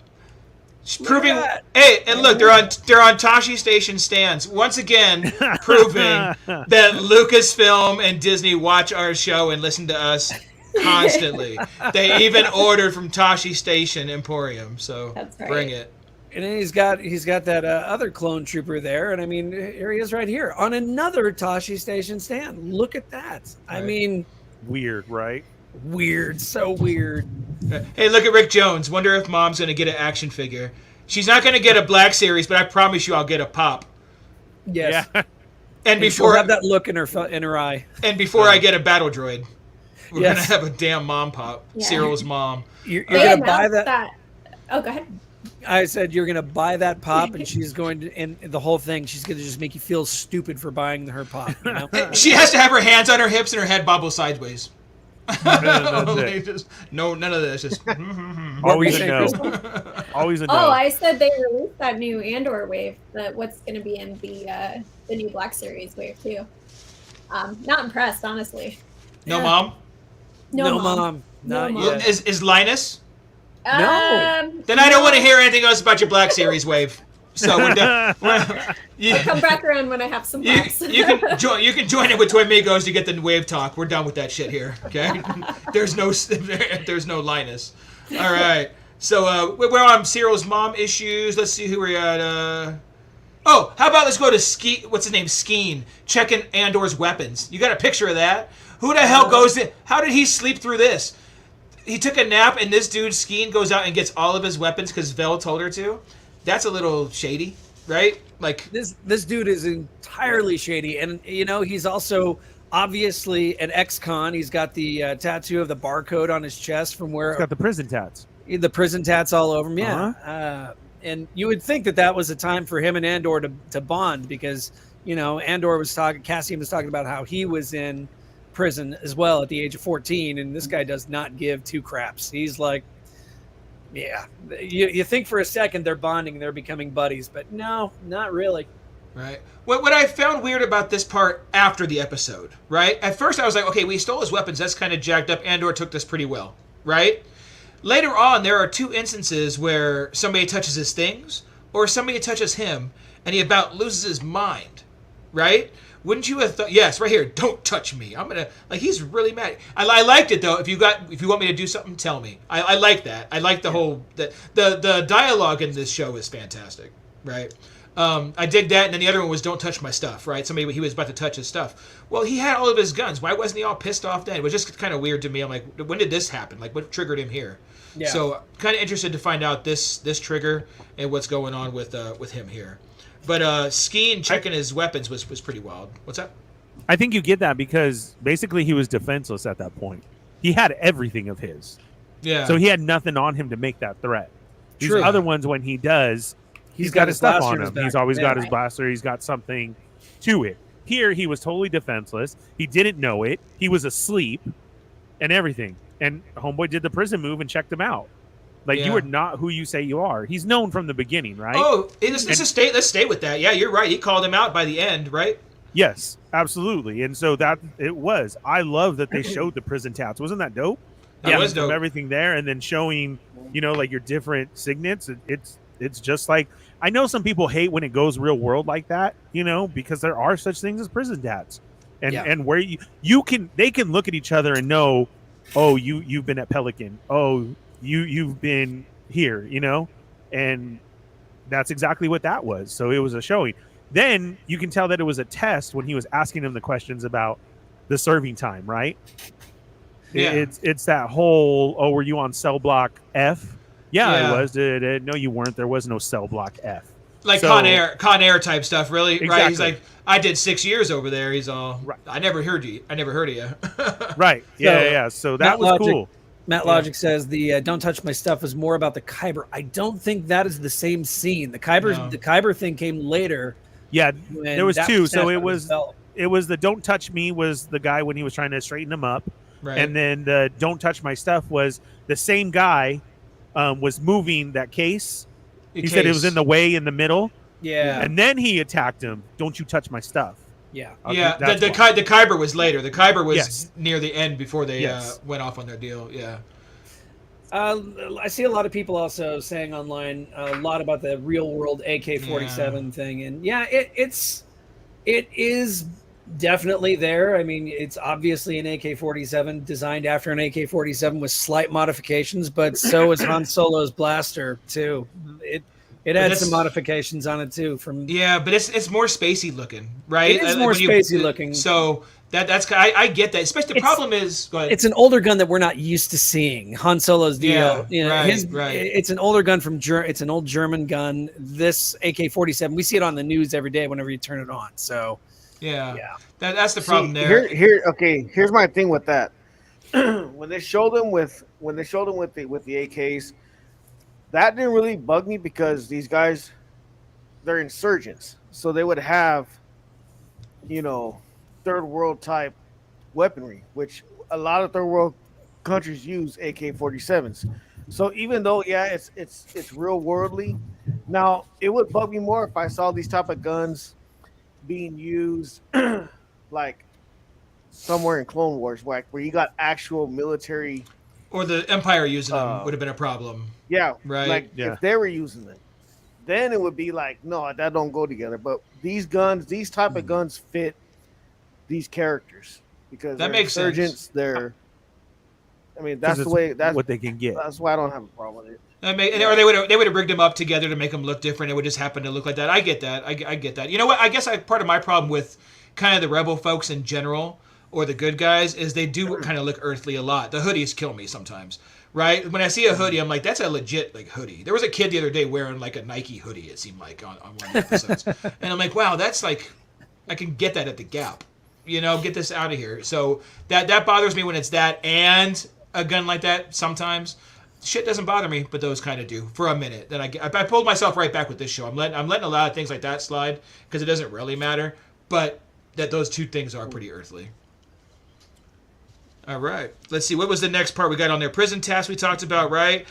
Proving, that. hey, and look, they're on Tashi Station stands once again, proving that Lucasfilm and Disney watch our show and listen to us constantly. They even ordered from Tashi Station Emporium, so That's right. bring it. And then he's got that other clone trooper there, and I mean, here he is right here on another Tashi Station stand. Look at that! I Right. mean, Weird, right? weird, so weird. Hey, look at Rick Jones. Wonder if Mom's gonna get an action figure. She's not gonna get a Black Series, but I promise you, I'll get a Pop. Yes, Yeah. And she'll before have that look in her eye. I get a Battle Droid, we're Yes. gonna have a damn mom Pop. Yeah. Cyril's mom. You're They gonna buy announced that. Oh, go ahead. I said you're gonna buy that pop, and she's going to, and the whole thing, she's gonna just make you feel stupid for buying her pop. You know? She has to have her hands on her hips and her head bobble sideways. That's Like, it. just, no, none of this. Just What were Always you a saying, no. Crystal? Always a no. Oh, I said they released that new Andor wave. What's going to be in the new Black Series wave too. Not impressed, honestly. no, Yeah. Mom. No, mom, No, not Mom. yet. Is Linus? Then I no. don't want to hear anything else about your Black Series wave. So we're done. You, I'll come back around when I have some you, pops. you can join. You can join in with Toy Migos to get the wave talk. We're done with that shit here. Okay. There's no Linus. All right. So we're on Cyril's mom issues. Let's see who we're at. Oh, how about let's go to what's his name? Skeen. Checking Andor's weapons. You got a picture of that? Who the hell goes in? How did he sleep through this? he took a nap and this dude Skeen goes out and gets all of his weapons because Vel told her to. That's a little shady, right? Like this dude is entirely shady, and he's also obviously an ex-con. He's got the tattoo of the barcode on his chest from where He's got the prison tats. The prison tats all over him. Yeah, Uh-huh. and you would think that was a time for him and Andor to bond because Andor was talking, Cassian was talking about how he was in prison as well at the age of 14, and this guy does not give two craps. He's like, yeah, you think for a second they're bonding, they're becoming buddies, but no, not really. Right. What I found weird about this part after the episode, right? At first I was like, okay, we stole his weapons. That's kind of jacked up. Andor took this pretty well, right? Later on, there are 2 instances where somebody touches his things or somebody touches him and he about loses his mind, right? Wouldn't you have thought? Yes, right here. Don't touch me. I'm gonna he's really mad. I liked it though. If you want me to do something, tell me. I like that. I like the whole the dialogue in this show is fantastic, right? I dig that. And then the other one was don't touch my stuff, right? He was about to touch his stuff. Well, he had all of his guns. Why wasn't he all pissed off then? It was just kind of weird to me. I'm like, when did this happen? Like, what triggered him here? Yeah. So kind of interested to find out this trigger and what's going on with him here. But Skeen checking his weapons was pretty wild. What's that? I think you get that because basically he was defenseless at that point. He had everything of his. Yeah. So he had nothing on him to make that threat. These True. other ones, when he does, he's got his stuff on him. He's always got his blaster. He's got something to it. Here, he was totally defenseless. He didn't know it. He was asleep and everything. And Homeboy did the prison move and checked him out. Like, you are not who you say you are. He's known from the beginning, right? Oh, let's stay with that. Yeah, you're right. He called him out by the end, right? Yes, absolutely. And so that it was. I love that they showed the prison tats. Wasn't that dope? That was dope. Everything there, and then showing, like your different signets. It's just like, I know some people hate when it goes real world like that, because there are such things as prison tats, and where they can look at each other and know, oh, you've been at Pelican. Oh, you've been here, and that's exactly what that was. So it was a showing. Then you can tell that it was a test when he was asking him the questions about the serving time, right? Yeah. It's that whole, oh, were you on cell block F? Yeah, I was. No, you weren't. There was no cell block F. Like Con Air type stuff, really, exactly. Right? He's like, I did 6 years over there. He's all, right. I never heard of you. Right. Yeah. So that was cool. Matt Logic says the "Don't touch my stuff" was more about the Kyber. I don't think that is the same scene. The Kyber thing came later. Yeah, there was 2. So it was the "Don't touch me" was the guy when he was trying to straighten him up, right. And then the "Don't touch my stuff" was the same guy was moving that case. He said it was in the way in the middle. Yeah, and then he attacked him. Don't you touch my stuff. Yeah. The Kyber was later. The Kyber was near the end before they went off on their deal. Yeah. I see a lot of people also saying online a lot about the real world AK-47 thing, and it is definitely there. I mean, it's obviously an AK-47 designed after an AK-47 with slight modifications, but so is Han Solo's blaster too. It had some modifications on it too. But it's more spacey looking, right? It is more spacey looking. So that's I get that. Especially the problem is, go ahead. It's an older gun that we're not used to seeing. Han Solo's deal, right. It's an older gun it's an old German gun. This AK-47, we see it on the news every day whenever you turn it on. So that's the problem there. Here's my thing with that. when they showed them with the AKs. That didn't really bug me because these guys, they're insurgents. So they would have, third world type weaponry, which a lot of third world countries use AK-47s. So even though, it's real worldly. Now, it would bug me more if I saw these type of guns being used like somewhere in Clone Wars, where you got actual military. Or the Empire using them would have been a problem. Yeah, right. If they were using them, then it would be like, no, that don't go together. But these type of guns fit these characters because that makes sense. They're, I mean, that's the way. That's what they can get. That's why I don't have a problem with it. Or they would have rigged them up together to make them look different. It would just happen to look like that. I get that. I get that. You know what? I guess part of my problem with kind of the rebel folks in general, or the good guys, is they do kind of look earthly a lot. The hoodies kill me sometimes, right? When I see a hoodie, I'm like, that's a legit like hoodie. There was a kid the other day wearing like a Nike hoodie. It seemed like on one of the episodes, and I'm like, wow, that's like, I can get that at the Gap. Get this out of here. So that bothers me when it's that and a gun like that. Sometimes shit doesn't bother me, but those kind of do for a minute. Then I pulled myself right back with this show. I'm letting a lot of things like that slide because it doesn't really matter. But that those two things are pretty earthly. All right. Let's see. What was the next part we got on there? Prison task we talked about, right?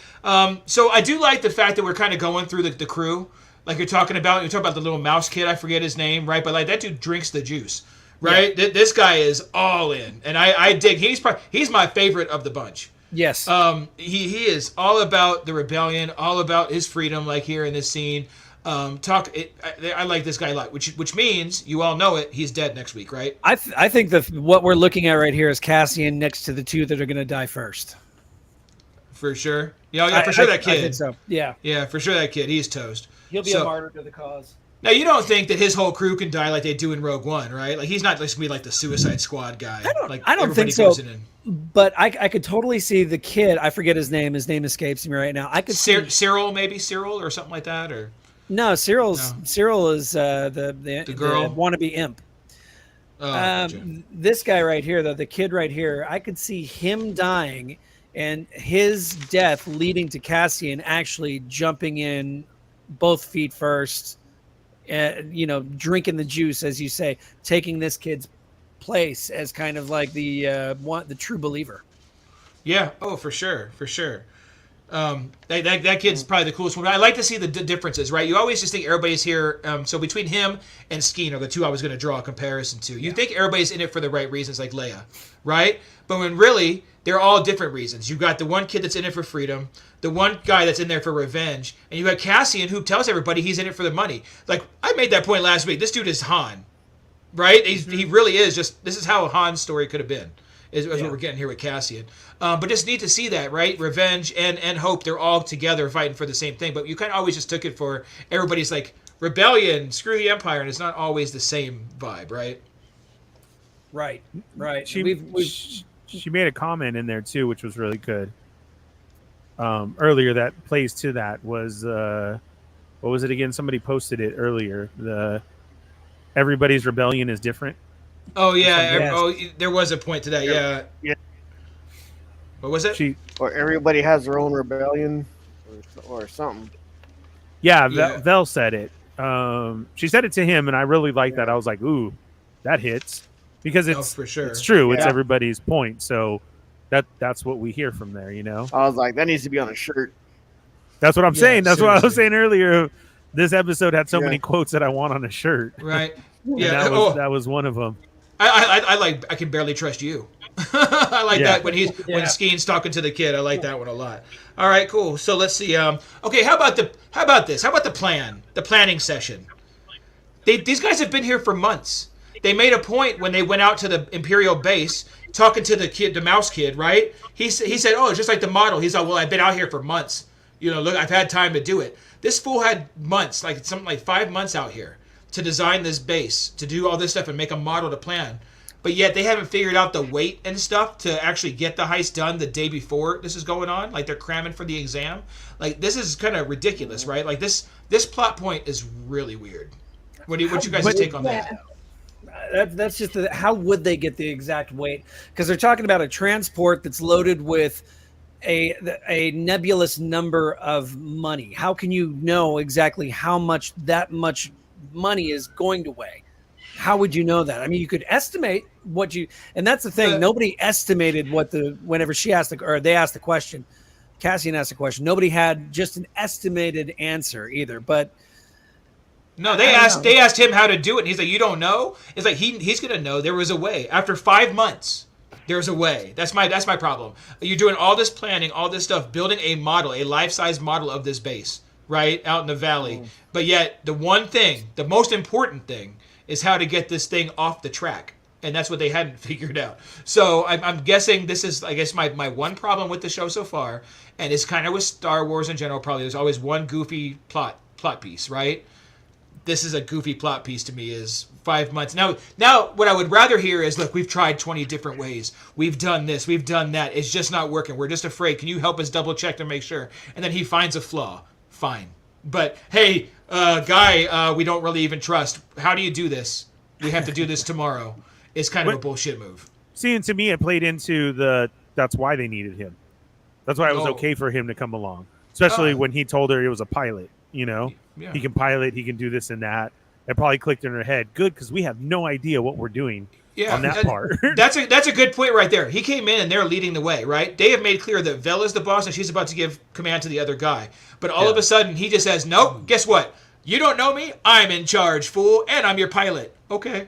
So I do like the fact that we're kind of going through the crew. Like you're talking about the little mouse kid. I forget his name, right? But like that dude drinks the juice, right? Yeah. This guy is all in. And I dig. He's my favorite of the bunch. Yes. He is all about the rebellion, all about his freedom, like here in this scene. I like this guy a lot, which means you all know it. He's dead next week, right? I think what we're looking at right here is Cassian next to the two that are going to die first. For sure. Yeah, for sure that kid. I think so. Yeah, for sure that kid. He's toast. He'll be a martyr to the cause. Now you don't think that his whole crew can die like they do in Rogue One, right? Like he's not just gonna be like the Suicide Squad guy. I don't think so. But I could totally see the kid. I forget his name. His name escapes me right now. I could see Cyril or something like that, or no. Cyril is the girl, the wannabe imp. Oh, gotcha. This guy right here, though, the kid right here, I could see him dying and his death leading to Cassian actually jumping in both feet first. Drinking the juice, as you say, taking this kid's place as kind of like the true believer. Yeah. Oh, for sure. That kid's probably the coolest one. I like to see the differences, right? You always just think everybody's here. So between him and Skeen are the two I was going to draw a comparison to. You think everybody's in it for the right reasons, like Leia, right? But when really they're all different reasons. You've got the one kid that's in it for freedom, the one guy that's in there for revenge, and you got Cassian who tells everybody he's in it for the money. Like I made that point last week. This dude is Han, right? He really is. Just this is how Han's story could have been. Is what we're getting here with Cassian. But just need to see that, right? Revenge and hope, they're all together fighting for the same thing. But you kind of always just took it for everybody's like rebellion, screw the Empire, and it's not always the same vibe, right? Right. She made a comment in there too, which was really good. Earlier, that plays to that was what was it again? Somebody posted it earlier. Everybody's rebellion is different. Oh yeah. There was a point to that. Yeah. What was it? Or everybody has their own rebellion, or something. Yeah, Vel said it. She said it to him, and I really liked that. I was like, "Ooh, that hits," because it's for sure. It's true. It's everybody's point. So that's what we hear from there. I was like, that needs to be on a shirt. That's what I'm saying. That's what I was saying earlier. This episode had so many quotes that I want on a shirt. Right. Yeah. That was one of them. I can barely trust you. I like that when Skeen's talking to the kid. I like that one a lot. All right, cool. So let's see. Okay, how about this? How about the planning session? These guys have been here for months. They made a point when they went out to the Imperial base talking to the mouse kid, right? He said, "Oh, it's just like the model." He's like, "Well, I've been out here for months. Look, I've had time to do it." This fool had months, like something like 5 months out here to design this base, to do all this stuff and make a model to plan. But yet they haven't figured out the weight and stuff to actually get the heist done the day before this is going on. Like they're cramming for the exam. Like this is kind of ridiculous, right? Like this plot point is really weird. What you guys take on that? That's just how would they get the exact weight? Because they're talking about a transport that's loaded with a nebulous number of money. How can you know exactly how much that much money is going to weigh? How would you know that? I mean, you could estimate and that's the thing. Nobody estimated whenever they asked the question, Cassian asked the question. Nobody had just an estimated answer either. But no, they asked him how to do it, and he's like, "You don't know." It's like he's gonna know. There was a way. After 5 months, there's a way. That's my problem. You're doing all this planning, all this stuff, building a model, a life-size model of this base, right out in the valley. But yet, the one thing, the most important thing, is how to get this thing off the track. And that's what they hadn't figured out. So I'm guessing this is, I guess, my one problem with the show so far. And it's kind of with Star Wars in general, probably. There's always one goofy plot piece, right? this is a goofy plot piece to me, is 5 months. Now what I would rather hear is, look, we've tried 20 different ways. We've done this. We've done that. It's just not working. We're just afraid. Can you help us double check to make sure? And then he finds a flaw. Fine. But, hey, guy we don't really even trust. How do you do this? We have to do this tomorrow. It's kind of a bullshit move. See, and to me, it played into that's why they needed him. That's why it was okay for him to come along. Especially when he told her he was a pilot, you know? Yeah. He can pilot, he can do this and that. It probably clicked in her head. Good, because we have no idea what we're doing on that part. That's a good point right there. He came in and they're leading the way, right? They have made clear that Vela's the boss and she's about to give command to the other guy. But all of a sudden, he just says, nope, guess what? You don't know me? I'm in charge, fool, and I'm your pilot. Okay.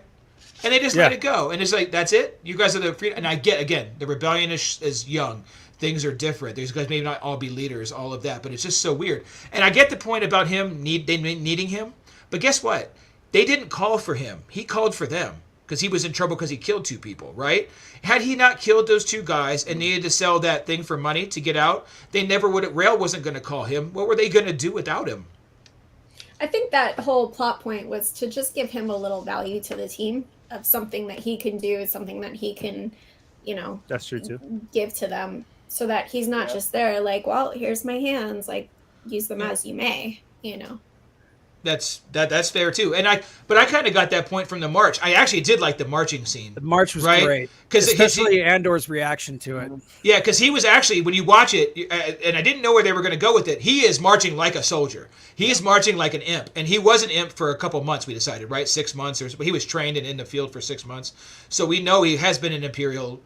And they just let it go. And it's like, that's it? You guys are the free... And I get, again, the rebellion is young. Things are different. These guys may not all be leaders, all of that, but it's just so weird. And I get the point about him needing him, but guess what? They didn't call for him. He called for them because he was in trouble because he killed 2 people, right? Had he not killed those 2 guys and needed to sell that thing for money to get out, they never would have... Rail wasn't going to call him. What were they going to do without him? I think that whole plot point was to just give him a little value to the team of something that he can do, something that he can, that's true too. Give to them. So that he's not just there like, well, here's my hands, like use them as you may, That's fair too. But I kind of got that point from the march. I actually did like the marching scene. The march was great, especially Andor's reaction to it. Yeah, because he was actually, when you watch it, and I didn't know where they were going to go with it. He is marching like a soldier. He is marching like an imp, and he was an imp for a couple months. We decided, right, 6 months, or he was trained and in the field for 6 months. So we know he has been an Imperial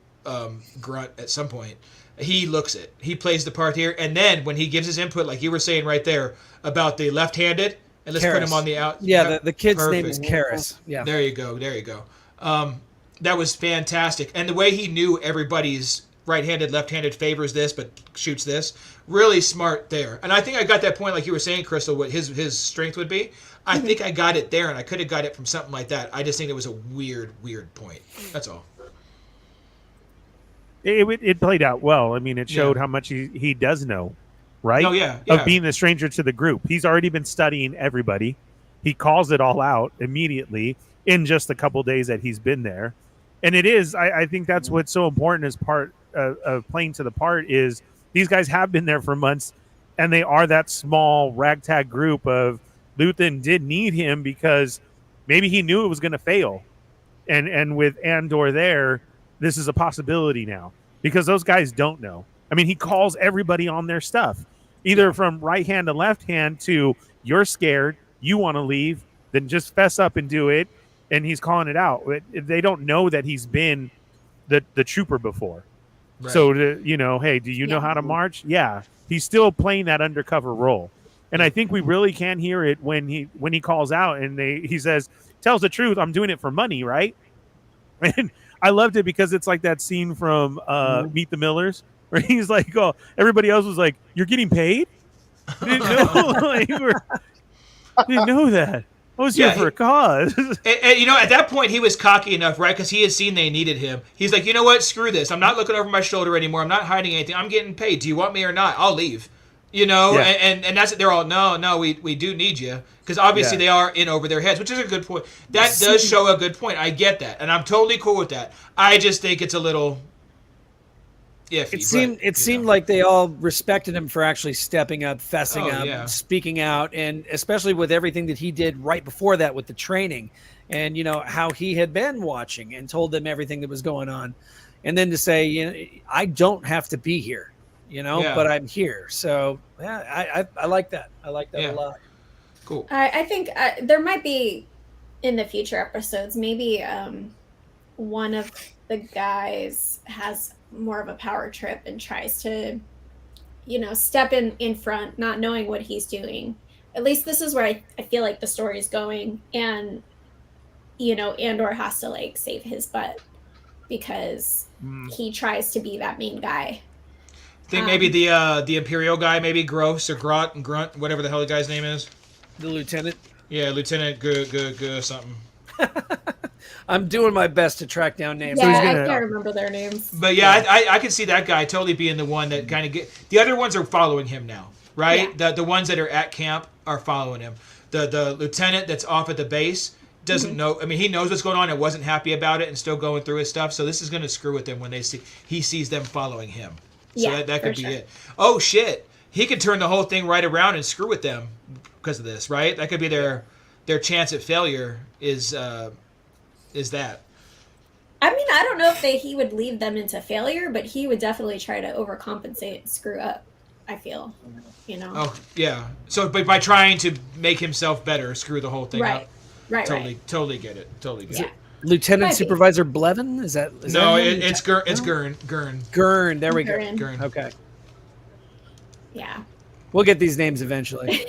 grunt at some point. He looks it. He plays the part here, and then when he gives his input, like you were saying right there about the left-handed, and let's put him on the out. Yeah, the kid's name is Karis. Yeah, there you go. That was fantastic, and the way he knew everybody's right-handed, left-handed favors this, but shoots this, really smart there. And I think I got that point, like you were saying, Crystal, what his strength would be. I think I got it there, and I could have got it from something like that. I just think it was a weird point. That's all. It played out well. I mean, it showed how much he does know, right? Oh, yeah. Of being the stranger to the group. He's already been studying everybody. He calls it all out immediately in just a couple days that he's been there. And it is, I think that's what's so important as part of playing to the part is these guys have been there for months, and they are that small ragtag group of Luthen did need him because maybe he knew it was going to fail. And with Andor there, this is a possibility now because those guys don't know. I mean, he calls everybody on their stuff, either from right hand to left hand to you're scared, you want to leave, then just fess up and do it. And he's calling it out. They don't know that he's been the trooper before. Right. So, hey, do you know how to march? Yeah. He's still playing that undercover role. And I think we really can hear it when he calls out and he says, tells the truth. I'm doing it for money, right? And I loved it because it's like that scene from Meet the Millers where he's like, oh, everybody else was like, you're getting paid? I didn't know, didn't know that. I was here for a cause. And, at that point, he was cocky enough, right? Because he had seen they needed him. He's like, you know what? Screw this. I'm not looking over my shoulder anymore. I'm not hiding anything. I'm getting paid. Do you want me or not? I'll leave. And that's it. They're all, no, we do need you. Because obviously they are in over their heads, which is a good point. That does show a good point. I get that. And I'm totally cool with that. I just think it's a little iffy. It seemed like they all respected him for actually stepping up, fessing up, speaking out, and especially with everything that he did right before that with the training and, how he had been watching and told them everything that was going on. And then to say, I don't have to be here. But I'm here. So I like that. I like that a lot. Cool. I think there might be in the future episodes, maybe one of the guys has more of a power trip and tries to, step in front, not knowing what he's doing. At least this is where I feel like the story is going. And, Andor has to save his butt because he tries to be that main guy. I think maybe the Imperial guy, maybe Gross or Grunt, whatever the hell the guy's name is. The lieutenant? Yeah, Lieutenant something. I'm doing my best to track down names. Yeah, I can't remember their names. But I could see that guy totally being the one that kind of the other ones are following him now. right? Yeah. The ones that are at camp are following him. The lieutenant that's off at the base doesn't know. I mean, he knows what's going on and wasn't happy about it and still going through his stuff. So this is going to screw with him when he sees them following him. So Yeah, that could for be sure. it. Oh shit, he could turn the whole thing right around and screw with them because of this, right? That could be their chance at failure is that. I mean, I don't know if he would lead them into failure, but he would definitely try to overcompensate and screw up, I feel. Oh yeah. So by trying to make himself better, screw the whole thing Right. up. Right, Totally get it. Totally get Yeah. it. Lieutenant Might be. Supervisor Blevin? Is that No, him? it's Gurn. Gurn. There we go. Gurn. Gurn. Okay. Yeah. We'll get these names eventually.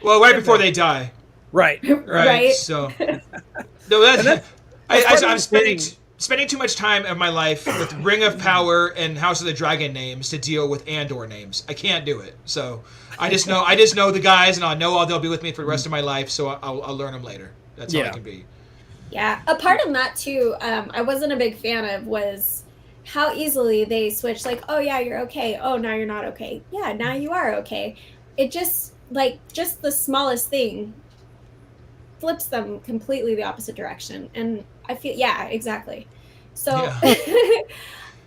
Well, right before they die. Right. Right. So, no, that's part of I'm the spending too much time of my life with Ring of Power and House of the Dragon names to deal with Andor names. I can't do it. So I just know the guys, and I know they'll be with me for the rest of my life. So I'll learn them later. That's all I can be. Yeah. A part of that too, I wasn't a big fan of was how easily they switch. Like, oh yeah, you're okay. Oh, now you're not okay. Yeah, now you are okay. It just the smallest thing flips them completely the opposite direction, and I feel exactly. So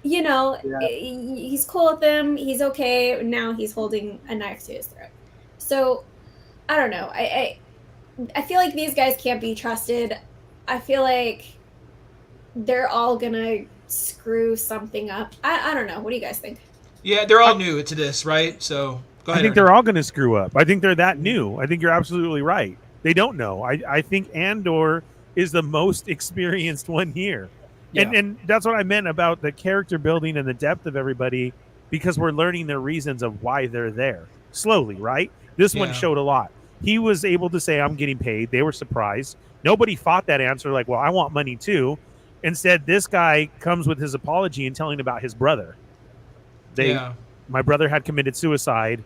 he's cool with them. He's okay. Now he's holding a knife to his throat. So I don't know. I feel like these guys can't be trusted. I feel like they're all gonna screw something up. I don't know. What do you guys think? Yeah, they're all new to this, right? So go ahead. I think they're all going to screw up. I think they're that new. I think you're absolutely right. They don't know. I think Andor is the most experienced one here. Yeah. And that's what I meant about the character building and the depth of everybody, because we're learning their reasons of why they're there slowly, right? This one showed a lot. He was able to say, I'm getting paid. They were surprised. Nobody fought that answer like, well, I want money too. Instead, this guy comes with his apology and telling about his brother. My brother had committed suicide.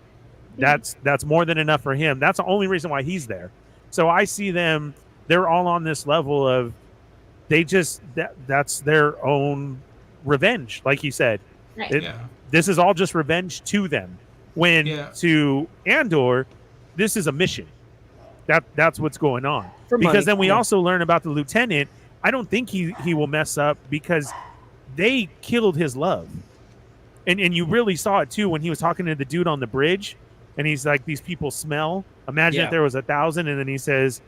That's more than enough for him. That's the only reason why he's there. So I see them, they're all on this level of that's their own revenge, like you said. Right. This is all just revenge to them. When to Andor, this is a mission. That's what's going on. Because then we also learn about the lieutenant. I don't think he will mess up because they killed his love. And you really saw it too when he was talking to the dude on the bridge, and he's like, these people smell. Imagine if there was 1,000, and then he says,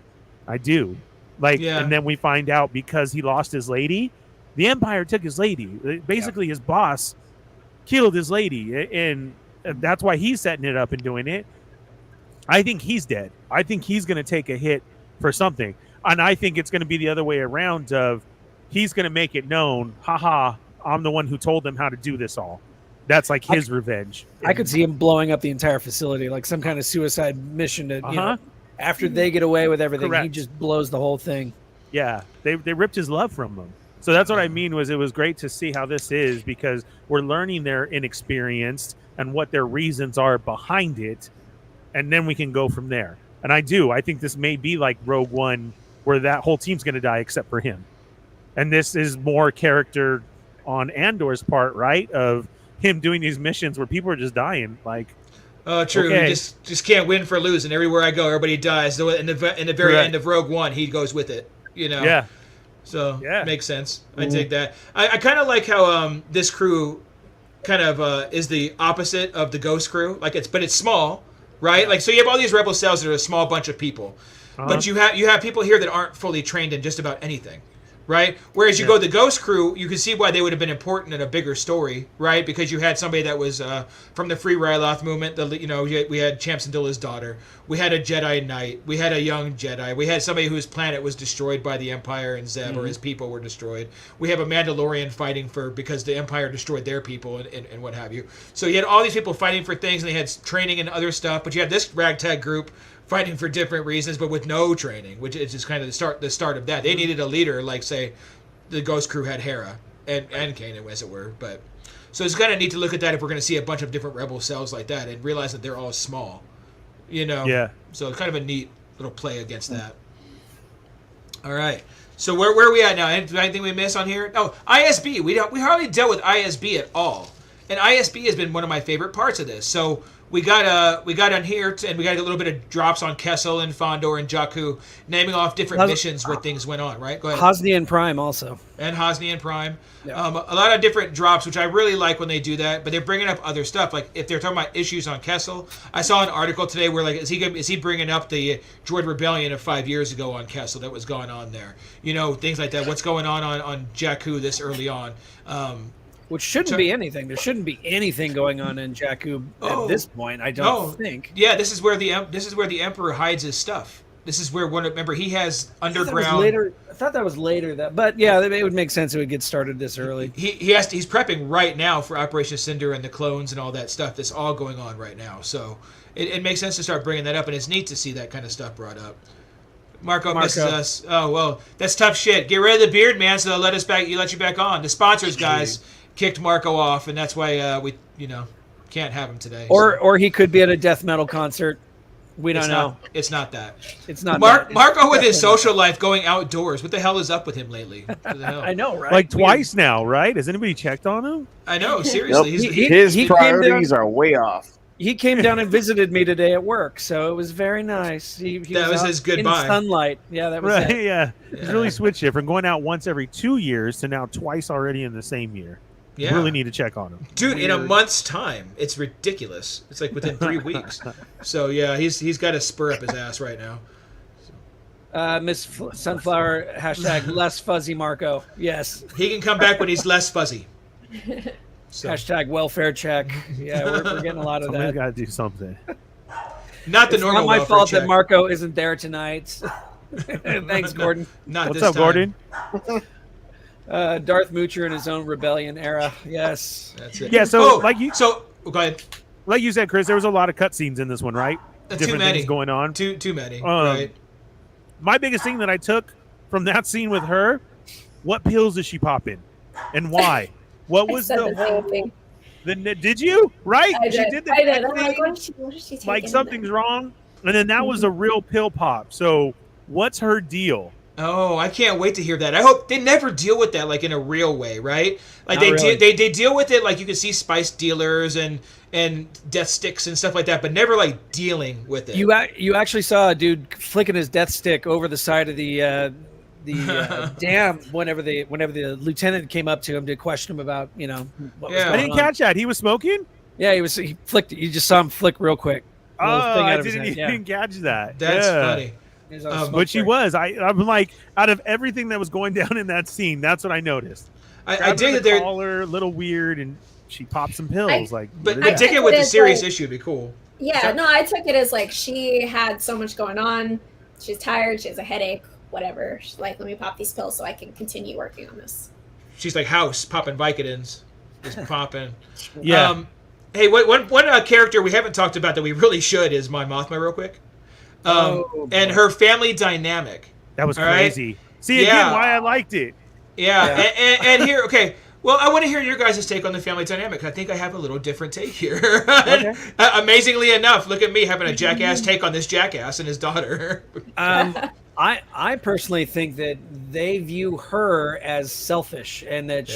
I do. And then we find out because he lost his lady, the Empire took his lady. Basically, his boss killed his lady, and that's why he's setting it up and doing it. I think he's dead. I think he's going to take a hit for something. And I think it's going to be the other way around of he's going to make it known, haha, I'm the one who told them how to do this all. That's like his revenge. I could see him blowing up the entire facility, like some kind of suicide mission to, after they get away with everything, he just blows the whole thing. Yeah, they ripped his love from them. So that's what I mean was it was great to see how this is because we're learning their inexperienced and what their reasons are behind it. And then we can go from there. And I think this may be like Rogue One where that whole team's going to die except for him. And this is more character on Andor's part, right? Of him doing these missions where people are just dying. Like, oh, true. Okay. He just can't win for losing. Everywhere I go, everybody dies. So in the very end of Rogue One, he goes with it. Yeah. So makes sense. I dig that. I kind of like how this crew kind of is the opposite of the Ghost crew. But it's small, right? Like, so you have all these rebel cells that are a small bunch of people, but you have people here that aren't fully trained in just about anything. Right? Whereas you go to the Ghost crew, you can see why they would have been important in a bigger story, right? Because you had somebody that was from the Free Ryloth movement. We had Champ Syndulla's daughter. We had a Jedi Knight. We had a young Jedi. We had somebody whose planet was destroyed by the Empire and Zeb, or his people were destroyed. We have a Mandalorian fighting because the Empire destroyed their people and what have you. So you had all these people fighting for things, and they had training and other stuff. But you had this ragtag group fighting for different reasons, but with no training, which is just kind of the start of that. They needed a leader, like say, the Ghost crew had Hera and Kanan, as it were. But so it's kind of neat to look at that if we're going to see a bunch of different rebel cells like that and realize that they're all small, Yeah. So it's kind of a neat little play against that. All right. So where are we at now? Anything we miss on here? Oh, ISB. We hardly dealt with ISB at all. And ISB has been one of my favorite parts of this. So we got on here, and we got a little bit of drops on Kessel and Fondor and Jakku, naming off different missions where things went on, right? Go ahead. Hosnian Prime also. And Hosnian Prime. Yeah. A lot of different drops, which I really like when they do that, but they're bringing up other stuff. Like if they're talking about issues on Kessel, I saw an article today where like is he bringing up the Droid Rebellion of 5 years ago on Kessel that was going on there? You know, things like that. What's going on Jakku this early on? Which shouldn't be anything. There shouldn't be anything going on in Jakku at this point. I don't think. Yeah, this is where the Emperor hides his stuff. This is where remember he has underground. I thought that was later. But yeah, it would make sense it would get started this early. He's prepping right now for Operation Cinder and the clones and all that stuff that's all going on right now. So it makes sense to start bringing that up, and it's neat to see that kind of stuff brought up. Marco misses us. Oh well, that's tough shit. Get rid of the beard, man. So they'll let you back on. The sponsors guys kicked Marco off, and that's why we can't have him today. Or he could be at a death metal concert. We don't know. It's not that. It's not Marco with his social life going outdoors. What the hell is up with him lately? What the hell? I know, right? Like twice now, right? Has anybody checked on him? I know, seriously. Nope. His His priorities are way off. He came down and visited me today at work, so it was very nice. He that was his goodbye. In sunlight. Yeah, that was right. it. Yeah, he's really switched it from going out once every 2 years to now twice already in the same year. Yeah. Really need to check on him, dude. In a month's time, it's ridiculous. It's like within 3 weeks. So yeah, he's got to spur up his ass right now. Miss Sunflower hashtag less fuzzy Marco. Yes, he can come back when he's less fuzzy. So. Hashtag welfare check. Yeah, we're getting a lot of Somebody's that. got to do something. Not the normal. Not my welfare fault check. that Marco isn't there tonight. Thanks, Gordon. What's up, Gordon? Darth Moocher in his own rebellion era. Yes, that's it. Yeah. So go ahead. Like you said, Chris, there was a lot of cutscenes in this one, right? Too many things going on. Too many. Right. My biggest thing that I took from that scene with her, what pills is she popping, and why? What was the whole thing? Did you? Right? I did. She did the I did. I'm like, what is she taking? like something's wrong, and then that was a real pill pop. So what's her deal? Oh, I can't wait to hear that. I hope they never deal with that like in a real way, right? Like they deal with it like you can see spice dealers and death sticks and stuff like that, but never like dealing with it. You actually saw a dude flicking his death stick over the side of the dam whenever the lieutenant came up to him to question him about what was going I didn't catch that. He was smoking. Yeah, he flicked it. You just saw him flick real quick. I didn't catch that. That's funny. But she was. I'm like, out of everything that was going down in that scene, that's what I noticed. I dig that they're collar, a little weird, and she popped some pills. I dig it with a serious issue. It'd be cool. Yeah, no, I took it as like she had so much going on. She's tired. She has a headache. Whatever. She's like, let me pop these pills so I can continue working on this. She's like House popping Vicodins, just popping. Yeah. Hey, one character we haven't talked about that we really should is Mon Mothma, real quick. And her family dynamic. That was crazy. Right? See again why I liked it. Yeah. And here, okay. Well, I want to hear your guys' take on the family dynamic. I think I have a little different take here. Okay. Amazingly enough, look at me having a jackass take on this jackass and his daughter. I personally think that they view her as selfish and that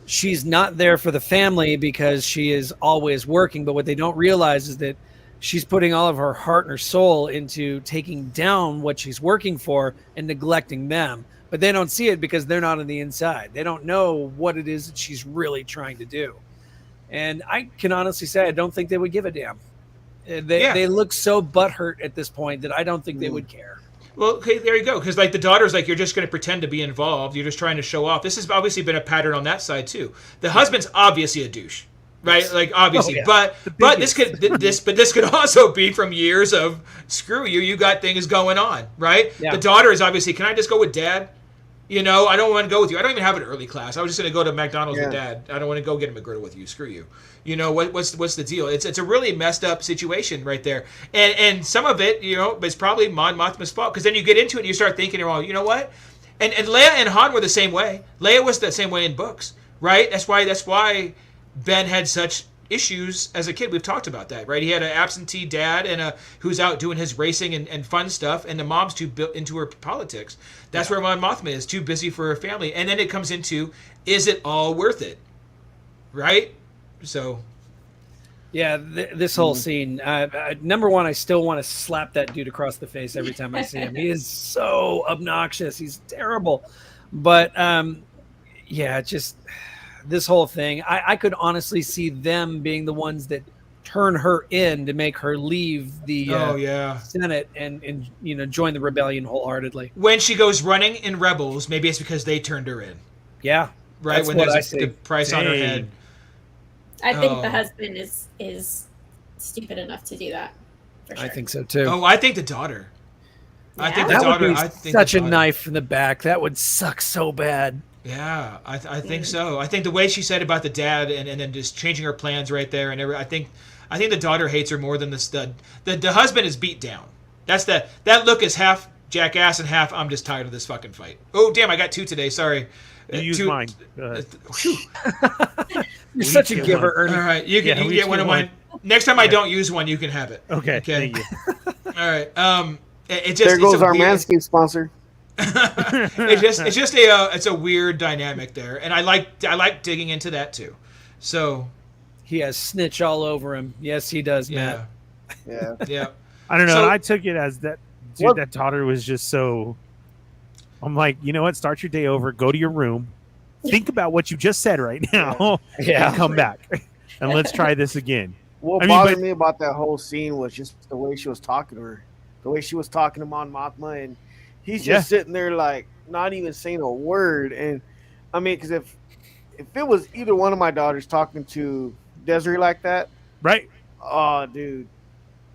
she's not there for the family because she is always working. But what they don't realize is that she's putting all of her heart and her soul into taking down what she's working for and neglecting them. But they don't see it because they're not on the inside. They don't know what it is that she's really trying to do. And I can honestly say I don't think they would give a damn. They look so butthurt at this point that I don't think they would care. Well, okay, there you go. Because like the daughter's like, you're just going to pretend to be involved. You're just trying to show off. This has obviously been a pattern on that side too. The husband's obviously a douche, right? Like obviously, but this could also be from years of screw you. You got things going on, right? Yeah. The daughter is obviously, can I just go with dad? I don't want to go with you. I don't even have an early class. I was just going to go to McDonald's with Dad. I don't want to go get a McGriddle with you. Screw you. What's the deal? It's a really messed up situation right there. And some of it, is probably Mon Mothma's fault. Because then you get into it and you start thinking, well, you know what? And Leia and Han were the same way. Leia was the same way in books, right? That's why Ben had such issues as a kid. We've talked about that, right? He had an absentee dad and who's out doing his racing and fun stuff, and the mom's too built into her politics. That's where Mon Mothma is, too busy for her family. And then it comes into, is it all worth it? right? So Yeah, this whole scene. Number one, I still want to slap that dude across the face every time I see him. He is so obnoxious. He's terrible. But yeah, just this whole thing. I could honestly see them being the ones that turn her in to make her leave the Senate and join the rebellion wholeheartedly. When she goes running in Rebels, maybe it's because they turned her in. Yeah, right. When there's the price on her head. I think the husband is stupid enough to do that. For sure. I think so too. Oh, I think the daughter. Yeah? I think the that daughter. would be I think such the a daughter. knife in the back. That would suck so bad. Yeah, I think so. I think the way she said about the dad and then just changing her plans right there and I think the daughter hates her more than the stud. The husband is beat down. That look is half jackass and half I'm just tired of this fucking fight. Oh damn, I got 2 today. Sorry. You use mine. You're such a giver, Ernie. All right, you get one of mine. Next time I don't use one, you can have it. Okay. Thank you. All right. It just There goes our weird, Manscaped sponsor. it's a weird dynamic there, and I like digging into that too. So he has snitch all over him. Yes, he does, Matt. Yeah. I don't know. So- I took it as that dude. What? That daughter was just so. I'm like, you know what? Start your day over. Go to your room. Think about what you just said right now. Yeah. And come back, and let's try this again. What bothered me about that whole scene was just the way she was talking to her, the way she was talking to Mon Mothma, and he's just sitting there like not even saying a word. And I mean, because if it was either one of my daughters talking to Desiree like that, Right? oh, dude,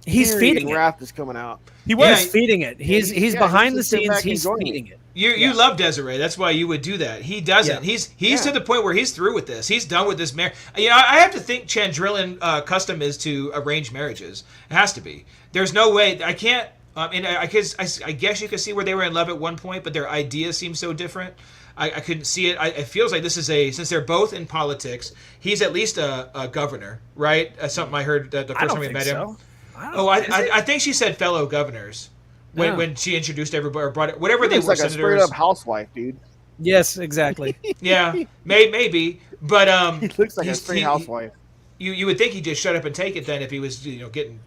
He's teary feeding and it. wrath is coming out. He was. He's feeding it. He's behind the just sit scenes. back and He's enjoy it. feeding it. You love Desiree. That's why you would do that. He doesn't. Yeah. He's to the point where he's through with this. He's done with this marriage. I have to think Chandrillan custom is to arrange marriages. It has to be. There's no way. I can't. I guess you could see where they were in love at one point, but their ideas seem so different. I couldn't see it. It feels like this is since they're both in politics, he's at least a governor, right? Something I heard the first time we met him. I think she said fellow governors when she introduced everybody or brought it, whatever He they looks were, like a senators. straight up housewife, dude. Yes, exactly. Yeah, maybe, but He looks like a he's- straight housewife. You would think he'd just shut up and take it then if he was getting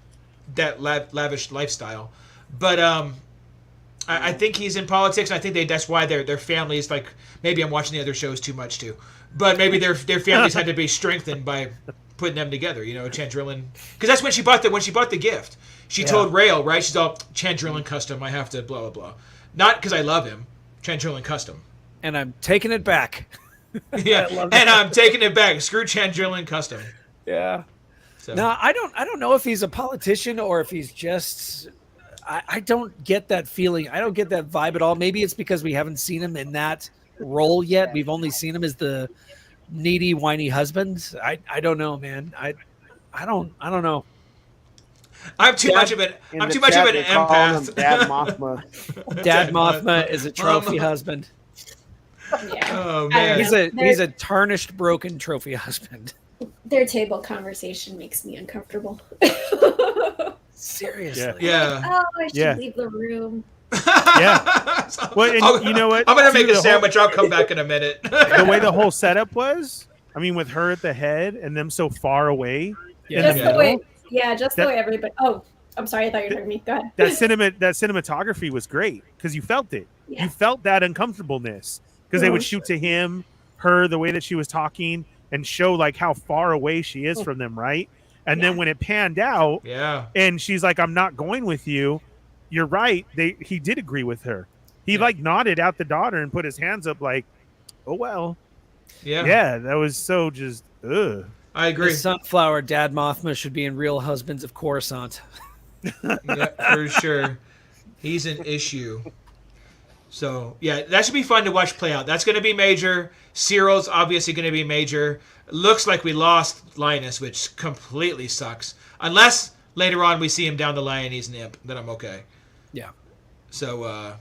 that lavish lifestyle, but I think he's in politics, and I think that's why their families, like, maybe I'm watching the other shows too much too, but maybe their families had to be strengthened by putting them together. Chandrillan, because that's when she bought the gift. She told Rael, right? She's all Chandrillan custom. I have to blah blah blah. Not because I love him, Chandrillan custom. And I'm taking it back. Yeah, and I'm taking it back. Screw Chandrillan custom. Yeah. So. No, I don't know if he's a politician or if he's just. I don't get that feeling. I don't get that vibe at all. Maybe it's because we haven't seen him in that role yet. We've only seen him as the needy, whiny husband. I don't know, man. I don't know. I'm too much of an empath. Dad Mothma. Dad Mothma is a trophy husband. Yeah. Oh man. He's a tarnished, broken trophy husband. Their table conversation makes me uncomfortable. Seriously. Yeah. Oh, I should leave the room. Yeah. Well, and you know what? I'm gonna make a the sandwich. I'll come back in a minute. The way the whole setup was, I mean, with her at the head and them so far away. Yeah. Just the way. Yeah, just the way everybody. Oh, I'm sorry. I thought you were talking to me. Go ahead. That cinematography was great because you felt it. Yeah. You felt that uncomfortableness because they would shoot to him, her, the way that she was talking, and show like how far away she is from them, right? And then when it panned out, and she's like, "I'm not going with you." You're right. He did agree with her. He like nodded at the daughter and put his hands up, like, "Oh well." Yeah. That was so just. Ugh. I agree. The sunflower Dad Mothma should be in Real Husbands of Coruscant. Yeah, for sure. He's an issue. So, yeah, that should be fun to watch play out. That's going to be major. Cyril's obviously going to be major. Looks like we lost Linus, which completely sucks. Unless later on we see him down the line and he's an imp, then I'm okay. Yeah. So,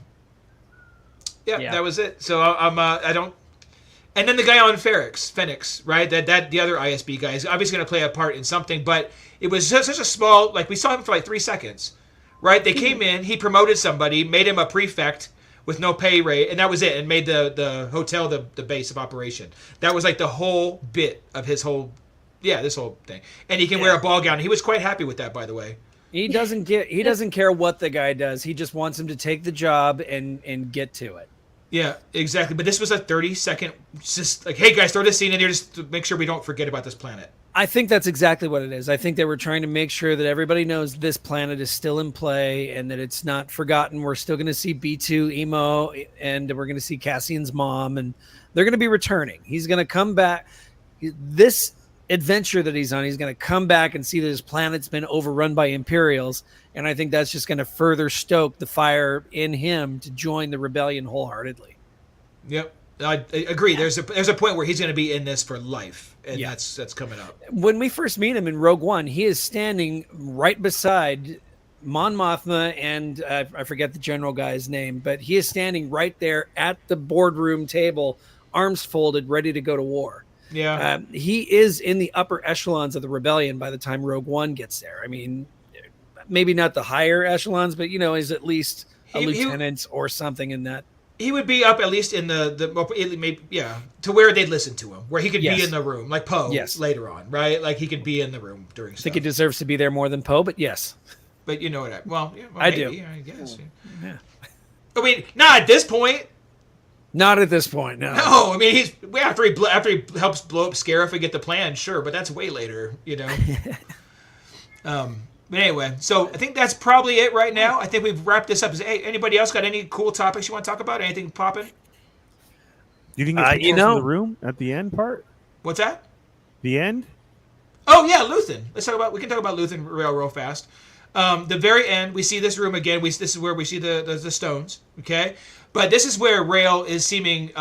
that was it. So I don't. And then the guy on Phoenix, right? That the other ISB guy is obviously going to play a part in something, but it was such a small. Like we saw him for like 3 seconds, right? They came in, he promoted somebody, made him a prefect, with no pay rate, and that was it, and made the hotel the base of operation. That was like the whole bit of his whole, this whole thing. And he can wear a ball gown. He was quite happy with that, by the way. He doesn't care what the guy does. He just wants him to take the job and get to it. Yeah, exactly. But this was a 30-second, just like, hey guys, throw this scene in here just to make sure we don't forget about this planet. I think that's exactly what it is. I think they were trying to make sure that everybody knows this planet is still in play and that it's not forgotten. We're still going to see B2 Emo, and we're going to see Cassian's mom, and they're going to be returning. He's going to come back. This adventure that he's on, he's going to come back and see that his planet's been overrun by Imperials, and I think that's just going to further stoke the fire in him to join the rebellion wholeheartedly. Yep, I agree. There's a point where he's going to be in this for life, and that's coming up. When we first meet him in Rogue One, he is standing right beside Mon Mothma and I forget the general guy's name, but he is standing right there at the boardroom table, arms folded, ready to go to war. Yeah, he is in the upper echelons of the rebellion by the time Rogue One gets there. I mean, maybe not the higher echelons, but he's at least a lieutenant or something in that. He would be up at least in to where they'd listen to him, where he could be in the room, like Poe later on, right? Like he could be in the room during stuff. I think he deserves to be there more than Poe, but yes. But you know what I do. I guess. Yeah. I mean, not at this point. Not at this point, no. No, I mean he's after he helps blow up Scarif and get the plan, sure, but that's way later, But anyway, so I think that's probably it right now. I think we've wrapped this up. Hey, anybody else got any cool topics you want to talk about? Anything popping? You didn't get pictures in the room at the end part? What's that? The end? Oh yeah, Luthen. We can talk about Luthen real fast. The very end, we see this room again. This is where we see the stones. Okay, but this is where Rael is seeming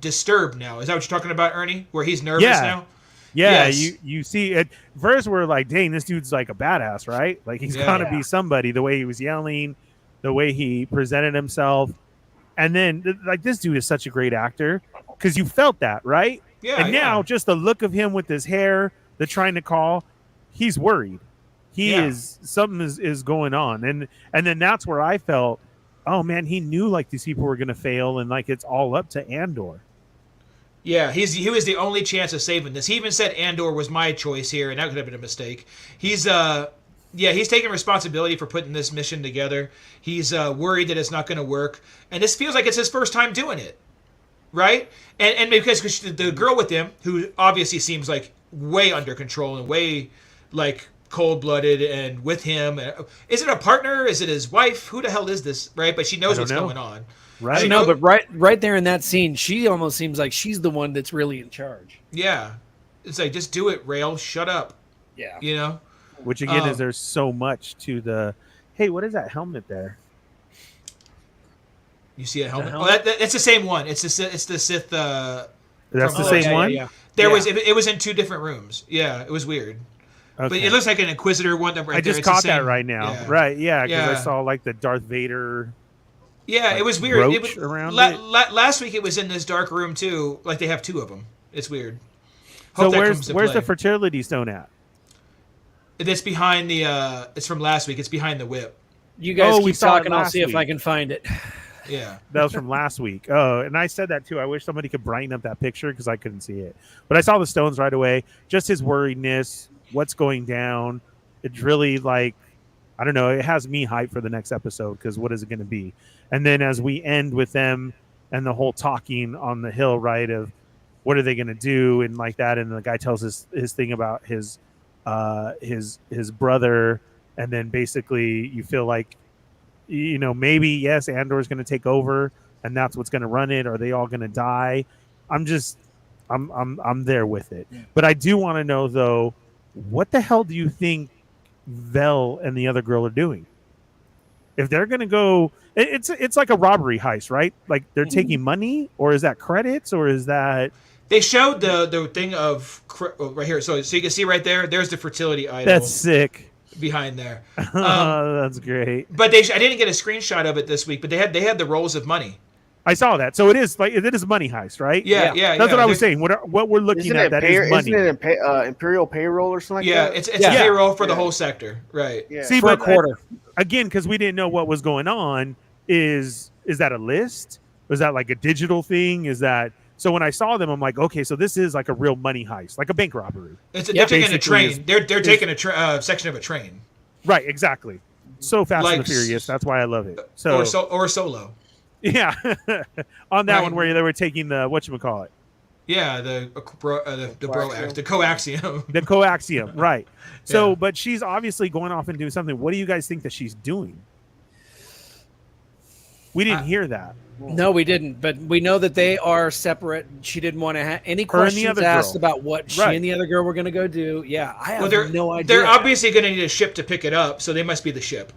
disturbed now. Is that what you're talking about, Ernie? Where he's nervous now? Yeah, yes. you see it. First, we're like, dang, this dude's like a badass, right? Like he's gonna be somebody. The way he was yelling, the way he presented himself, and then like this dude is such a great actor because you felt that, right? Yeah. And now just the look of him with his hair, the trying to call, he's worried. He is something is going on, and then that's where I felt, oh man, he knew like these people were gonna fail, and like it's all up to Andor. Yeah, he was the only chance of saving this. He even said Andor was my choice here, and that could have been a mistake. He's taking responsibility for putting this mission together. He's worried that it's not going to work, and this feels like it's his first time doing it, right? And because the girl with him, who obviously seems like way under control and way like cold-blooded and with him, is it a partner? Is it his wife? Who the hell is this, right? But she knows what's going on. Right. I know, but right there in that scene, she almost seems like she's the one that's really in charge. Yeah. It's like, just do it, Rael. Shut up. Yeah. Which again is there's so much to the. Hey, what is that helmet there? You see a helmet? Oh, that's the same one. It's the Sith. That's the same one. Yeah. It was in two different rooms. Yeah, it was weird. Okay. But it looks like an Inquisitor one. Right, I just caught that right now. Yeah. Right? Yeah, because I saw like the Darth Vader. Yeah, it was weird. It was, around last week it was in this dark room too. Like they have two of them. It's weird. So where's the fertility stone at? It's behind the. It's from last week. It's behind the whip. You guys keep talking. I'll see if I can find it. Yeah, that was from last week. Oh, and I said that too. I wish somebody could brighten up that picture because I couldn't see it. But I saw the stones right away. Just his worriedness. What's going down? It's really like, I don't know. It has me hyped for the next episode because what is it going to be? And then as we end with them and the whole talking on the hill, right, of what are they going to do and like that. And the guy tells his thing about his brother. And then basically you feel like, maybe, yes, Andor's going to take over and that's what's going to run it. Are they all going to die? I'm there with it. Yeah. But I do want to know, though, what the hell do you think Vel and the other girl are doing? If they're going to go, it's like a robbery heist, right? Like they're taking money, or is that credits, or is that? They showed the thing of right here, so you can see right there. There's the fertility idol. That's sick. Behind there. That's great. But I didn't get a screenshot of it this week. But they had the rolls of money. I saw that. So it is a money heist, right? Yeah. That's what I was saying. What we're looking at, that is money. Isn't it Imperial payroll or something like that? Yeah, it's a payroll for the whole sector, right? Yeah. See, for a quarter. Again, because we didn't know what was going on, is is that a list? Was that like a digital thing? Is that so? When I saw them, I'm like, okay, so this is like a real money heist, like a bank robbery. They're taking a train. They're taking a section of a train. Right, exactly. So Fast Like, and the Furious. That's why I love it. Or Solo. Yeah, on that Right. one where they were taking the whatchamacallit. Yeah, the coaxium. The coaxium, right. So, Yeah. but she's obviously going off and doing something. What do you guys think that she's doing? We didn't hear that. No, we didn't. But we know that they are separate. She didn't want to have any Her and the questions other asked girl. about what she Right. and the other girl were going to go do. Yeah, I have no idea. They're obviously going to need a ship to pick it up, so they must be the ship.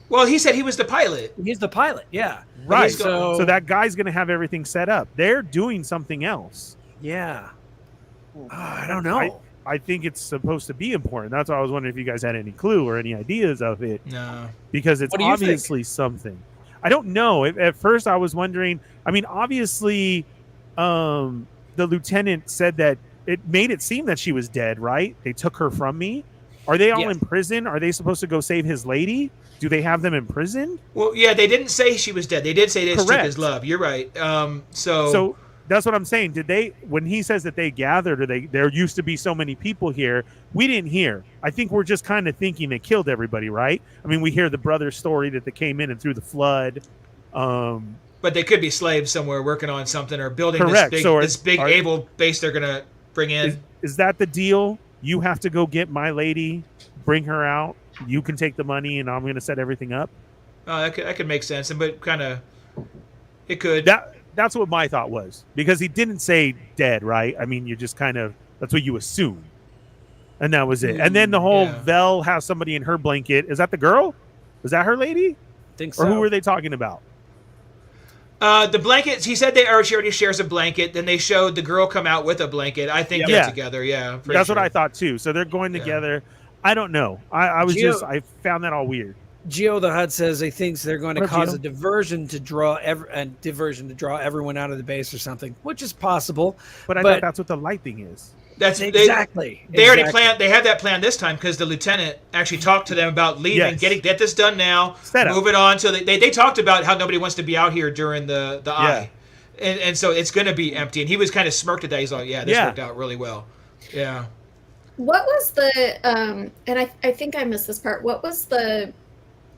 Well, he said he was the pilot. He's the pilot. Yeah. Right. So- So that guy's going to have everything set up. They're doing something else. Yeah. I don't know. I think it's supposed to be important. That's why I was wondering if you guys had any clue or any ideas of it. No. Because it's What do you obviously something. I don't know. At first, I was wondering. I mean, obviously, the lieutenant said that it made it seem that she was dead. Right? They took her from me. Are they all Yes. in prison? Are they supposed to go save his lady? Do they have them in prison? Well, yeah, they didn't say she was dead. They did say they took Correct. his love. You're right. So that's what I'm saying. Did they, when he says that they gathered, or there used to be so many people here, we didn't hear. I think we're just kind of thinking they killed everybody, right? I mean, we hear the brother's story that they came in and through the flood. But they could be slaves somewhere working on something or building Correct. this big naval base they're gonna bring in. Is that the deal? You have to go get my lady, bring her out. You can take the money, and I'm going to set everything up. That could make sense, but kind of it could. That's what my thought was, because he didn't say dead, right? I mean, you just kind of, that's what you assume, and that was it. And then the whole Vel has somebody in her blanket. Is that the girl? Was that her lady? Think so. Or who were they talking about? The blankets. He said she already shares a blanket. Then they showed the girl come out with a blanket. I think they're together. Yeah, that's what I thought too. So they're going together. I don't know. I found that all weird. Geo the Hutt says he thinks they're going to What up, cause Geo? a diversion to draw everyone out of the base or something, which is possible. But I thought that's what the light thing is. That's exactly. They already planned. They had that plan this time because the lieutenant actually talked to them about leaving, get this done now, move it on. So they talked about how nobody wants to be out here during the eye, and so it's going to be empty. And he was kind of smirked at that. He's like, this worked out really well. Yeah. What was the and I think I missed this part. What was the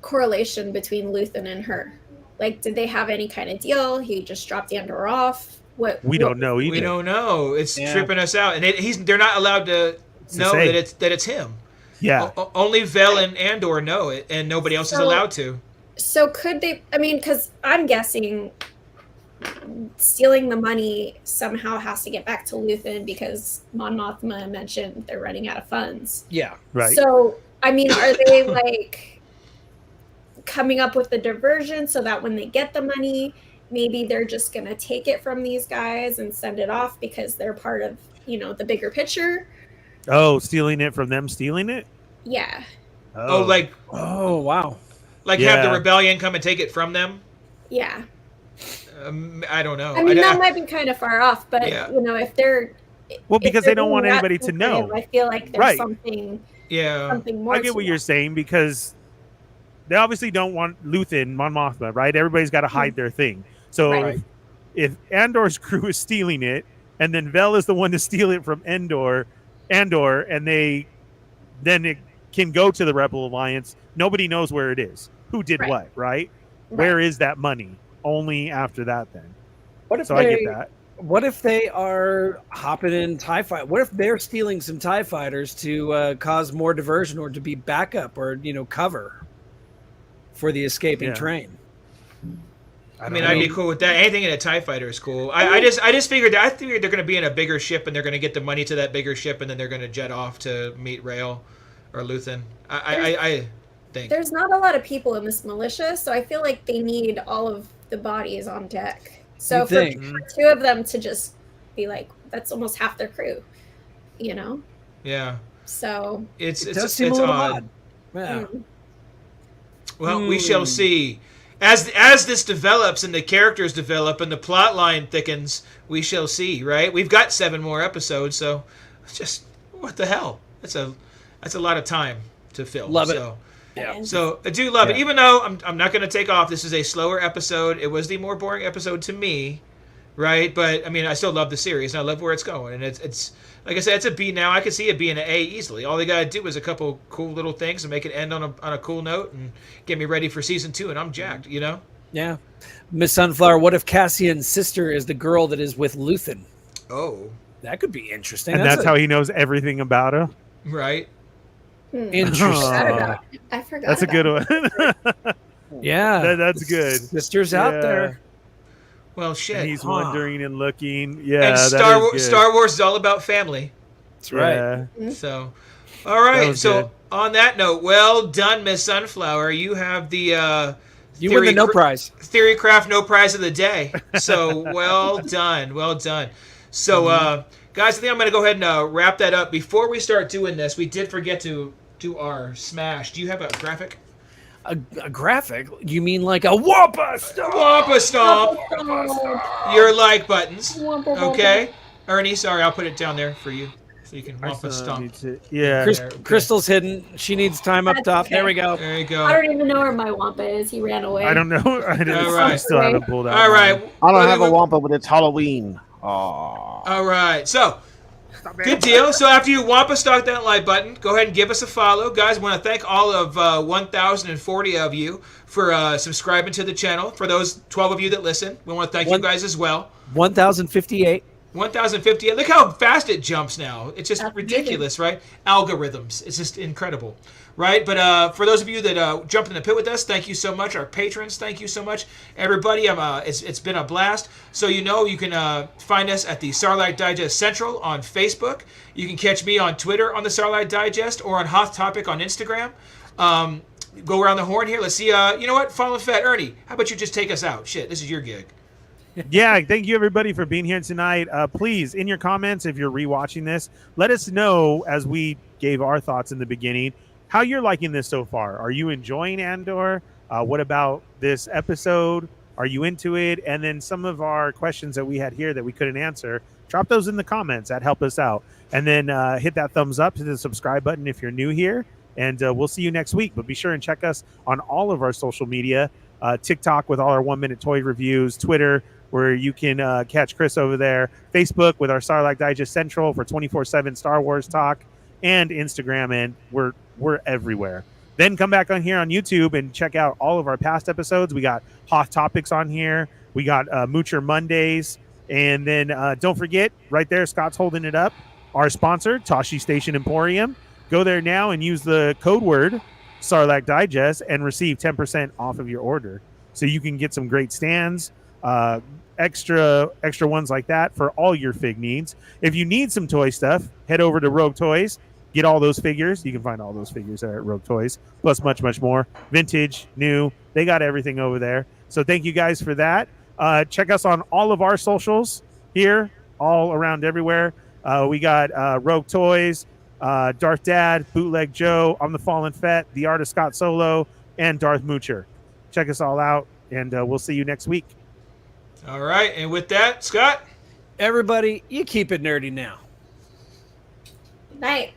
correlation between Luthen and her? Like, did they have any kind of deal? He just dropped Andor off. We don't know either. We don't know. It's tripping us out, and they're not allowed to know that it's him. Yeah. Only Vel and Andor know it, and nobody else is allowed to. So could they? I mean, because I'm guessing stealing the money somehow has to get back to Luthen because Mon Mothma mentioned they're running out of funds. Yeah. Right. So, I mean, are they like coming up with a diversion so that when they get the money, maybe they're just going to take it from these guys and send it off because they're part of, the bigger picture? Oh, stealing it from them, stealing it? Yeah. Oh, wow. Like have the rebellion come and take it from them? Yeah. I don't know. I mean, that might be kind of far off, but if they're because they don't want anybody to know. I feel like there's something more. I get what you're saying, because they obviously don't want Luthen, Mon Mothma, right? Everybody's got to hide their thing. So if Andor's crew is stealing it, and then Vel is the one to steal it from Andor, and then it can go to the Rebel Alliance, nobody knows where it is. Who did what, right? Where is that money? Only after that, then. I get that. What if they are hopping in TIE fighter? What if they're stealing some TIE fighters to cause more diversion or to be backup or cover for the escaping train? I'd be cool with that. Anything in a TIE fighter is cool. I just figured they're going to be in a bigger ship, and they're going to get the money to that bigger ship, and then they're going to jet off to meet Rael or Luthen. I think there's not a lot of people in this militia, so I feel like they need all of the bodies on deck. So for two of them to just be like, that's almost half their crew, Yeah. So it does seem a little odd. Yeah. Well, we shall see. As this develops and the characters develop and the plot line thickens, we shall see, right? We've got 7 more episodes, so just what the hell? That's a lot of time to film. Love it. So Yeah. So I do love it, Yeah. even though I'm not going to take off. This is a slower episode. It was the more boring episode to me, right? But I mean, I still love the series and I love where it's going. And it's like I said, it's a B now. I could see it being an A easily. All they got to do is a couple cool little things and make it end on a cool note and get me ready for season 2. And I'm jacked, you know? Yeah. Miss Sunflower, what if Cassian's sister is the girl that is with Luthen? Oh, That could be interesting. And that's how he knows everything about her. right. Interesting. I forgot. That's a good one. Yeah. That's good. Sisters out there. Well, shit. And he's wondering and looking. Yeah, and that Star Wars is all about family. That's right. Yeah. So, all right. So good. on that note, well done, Miss Sunflower. You have the You win the no prize. Theory Craft no prize of the day. So well done, well done. So guys, I think I'm going to go ahead and wrap that up. Before we start doing this, we did forget to do our smash. Do you have a graphic? A graphic? You mean like a Wampa Stomp? Wampa Stomp. Oh, Your like buttons. Wampa, wampa. Okay. Ernie, sorry, I'll put it down there for you so you can Wampa Stomp. Yeah. There, okay. Crystal's hidden. She needs time up That's top. okay. There we go. There you go. I don't even know where my Wampa is. He ran away. I don't know. All right. I still haven't pulled out. All right. I don't Whether have a we- Wampa, but it's Halloween. Oh. All right. So, good deal. So after you Wampa stock that like button, go ahead and give us a follow. Guys, want to thank all of 1,040 of you for subscribing to the channel. For those 12 of you that listen, we want to thank you guys as well. 1,058. 1,050. Look how fast it jumps now. It's just That's ridiculous, right? Algorithms. It's just incredible, right? But for those of you that jumped in the pit with us, thank you so much. Our patrons, thank you so much. Everybody, it's been a blast. So you can find us at the Starlight Digest Central on Facebook. You can catch me on Twitter on the Starlight Digest or on Hot Topic on Instagram. Go around the horn here. Let's see. You know what? Fallen Fat Ernie, how about you just take us out? Shit, this is your gig. Yeah, thank you everybody for being here tonight. Please, in your comments, if you're rewatching this, let us know, as we gave our thoughts in the beginning, how you're liking this so far. Are you enjoying Andor? What about this episode? Are you into it? And then some of our questions that we had here that we couldn't answer, drop those in the comments. That help us out. And then hit that thumbs up, hit the subscribe button if you're new here. And we'll see you next week. But be sure and check us on all of our social media. TikTok with all our 1-minute toy reviews, Twitter, where you can catch Chris over there, Facebook with our Starlight Digest Central for 24/7 Star Wars talk, and Instagram, and we're everywhere. Then come back on here on YouTube and check out all of our past episodes. We got Hot Topics on here. We got Moocher Mondays. And then don't forget, right there, Scott's holding it up, our sponsor, Tashi Station Emporium. Go there now and use the code word Starlight Digest and receive 10% off of your order. So you can get some great stands, extra ones like that for all your fig needs. If you need some toy stuff, head over to Rogue Toys, get all those figures. You can find all those figures there at Rogue Toys, plus much more. Vintage, new, they got everything over there. So thank you guys for that. Check us on all of our socials here, all around everywhere. We got Rogue Toys, Darth Dad, Bootleg Joe, I'm the Fallen Fett, The Art of Scott Solo, and Darth Moocher. Check us all out, and we'll see you next week. All right. And with that, Scott? Everybody, you keep it nerdy now. Night.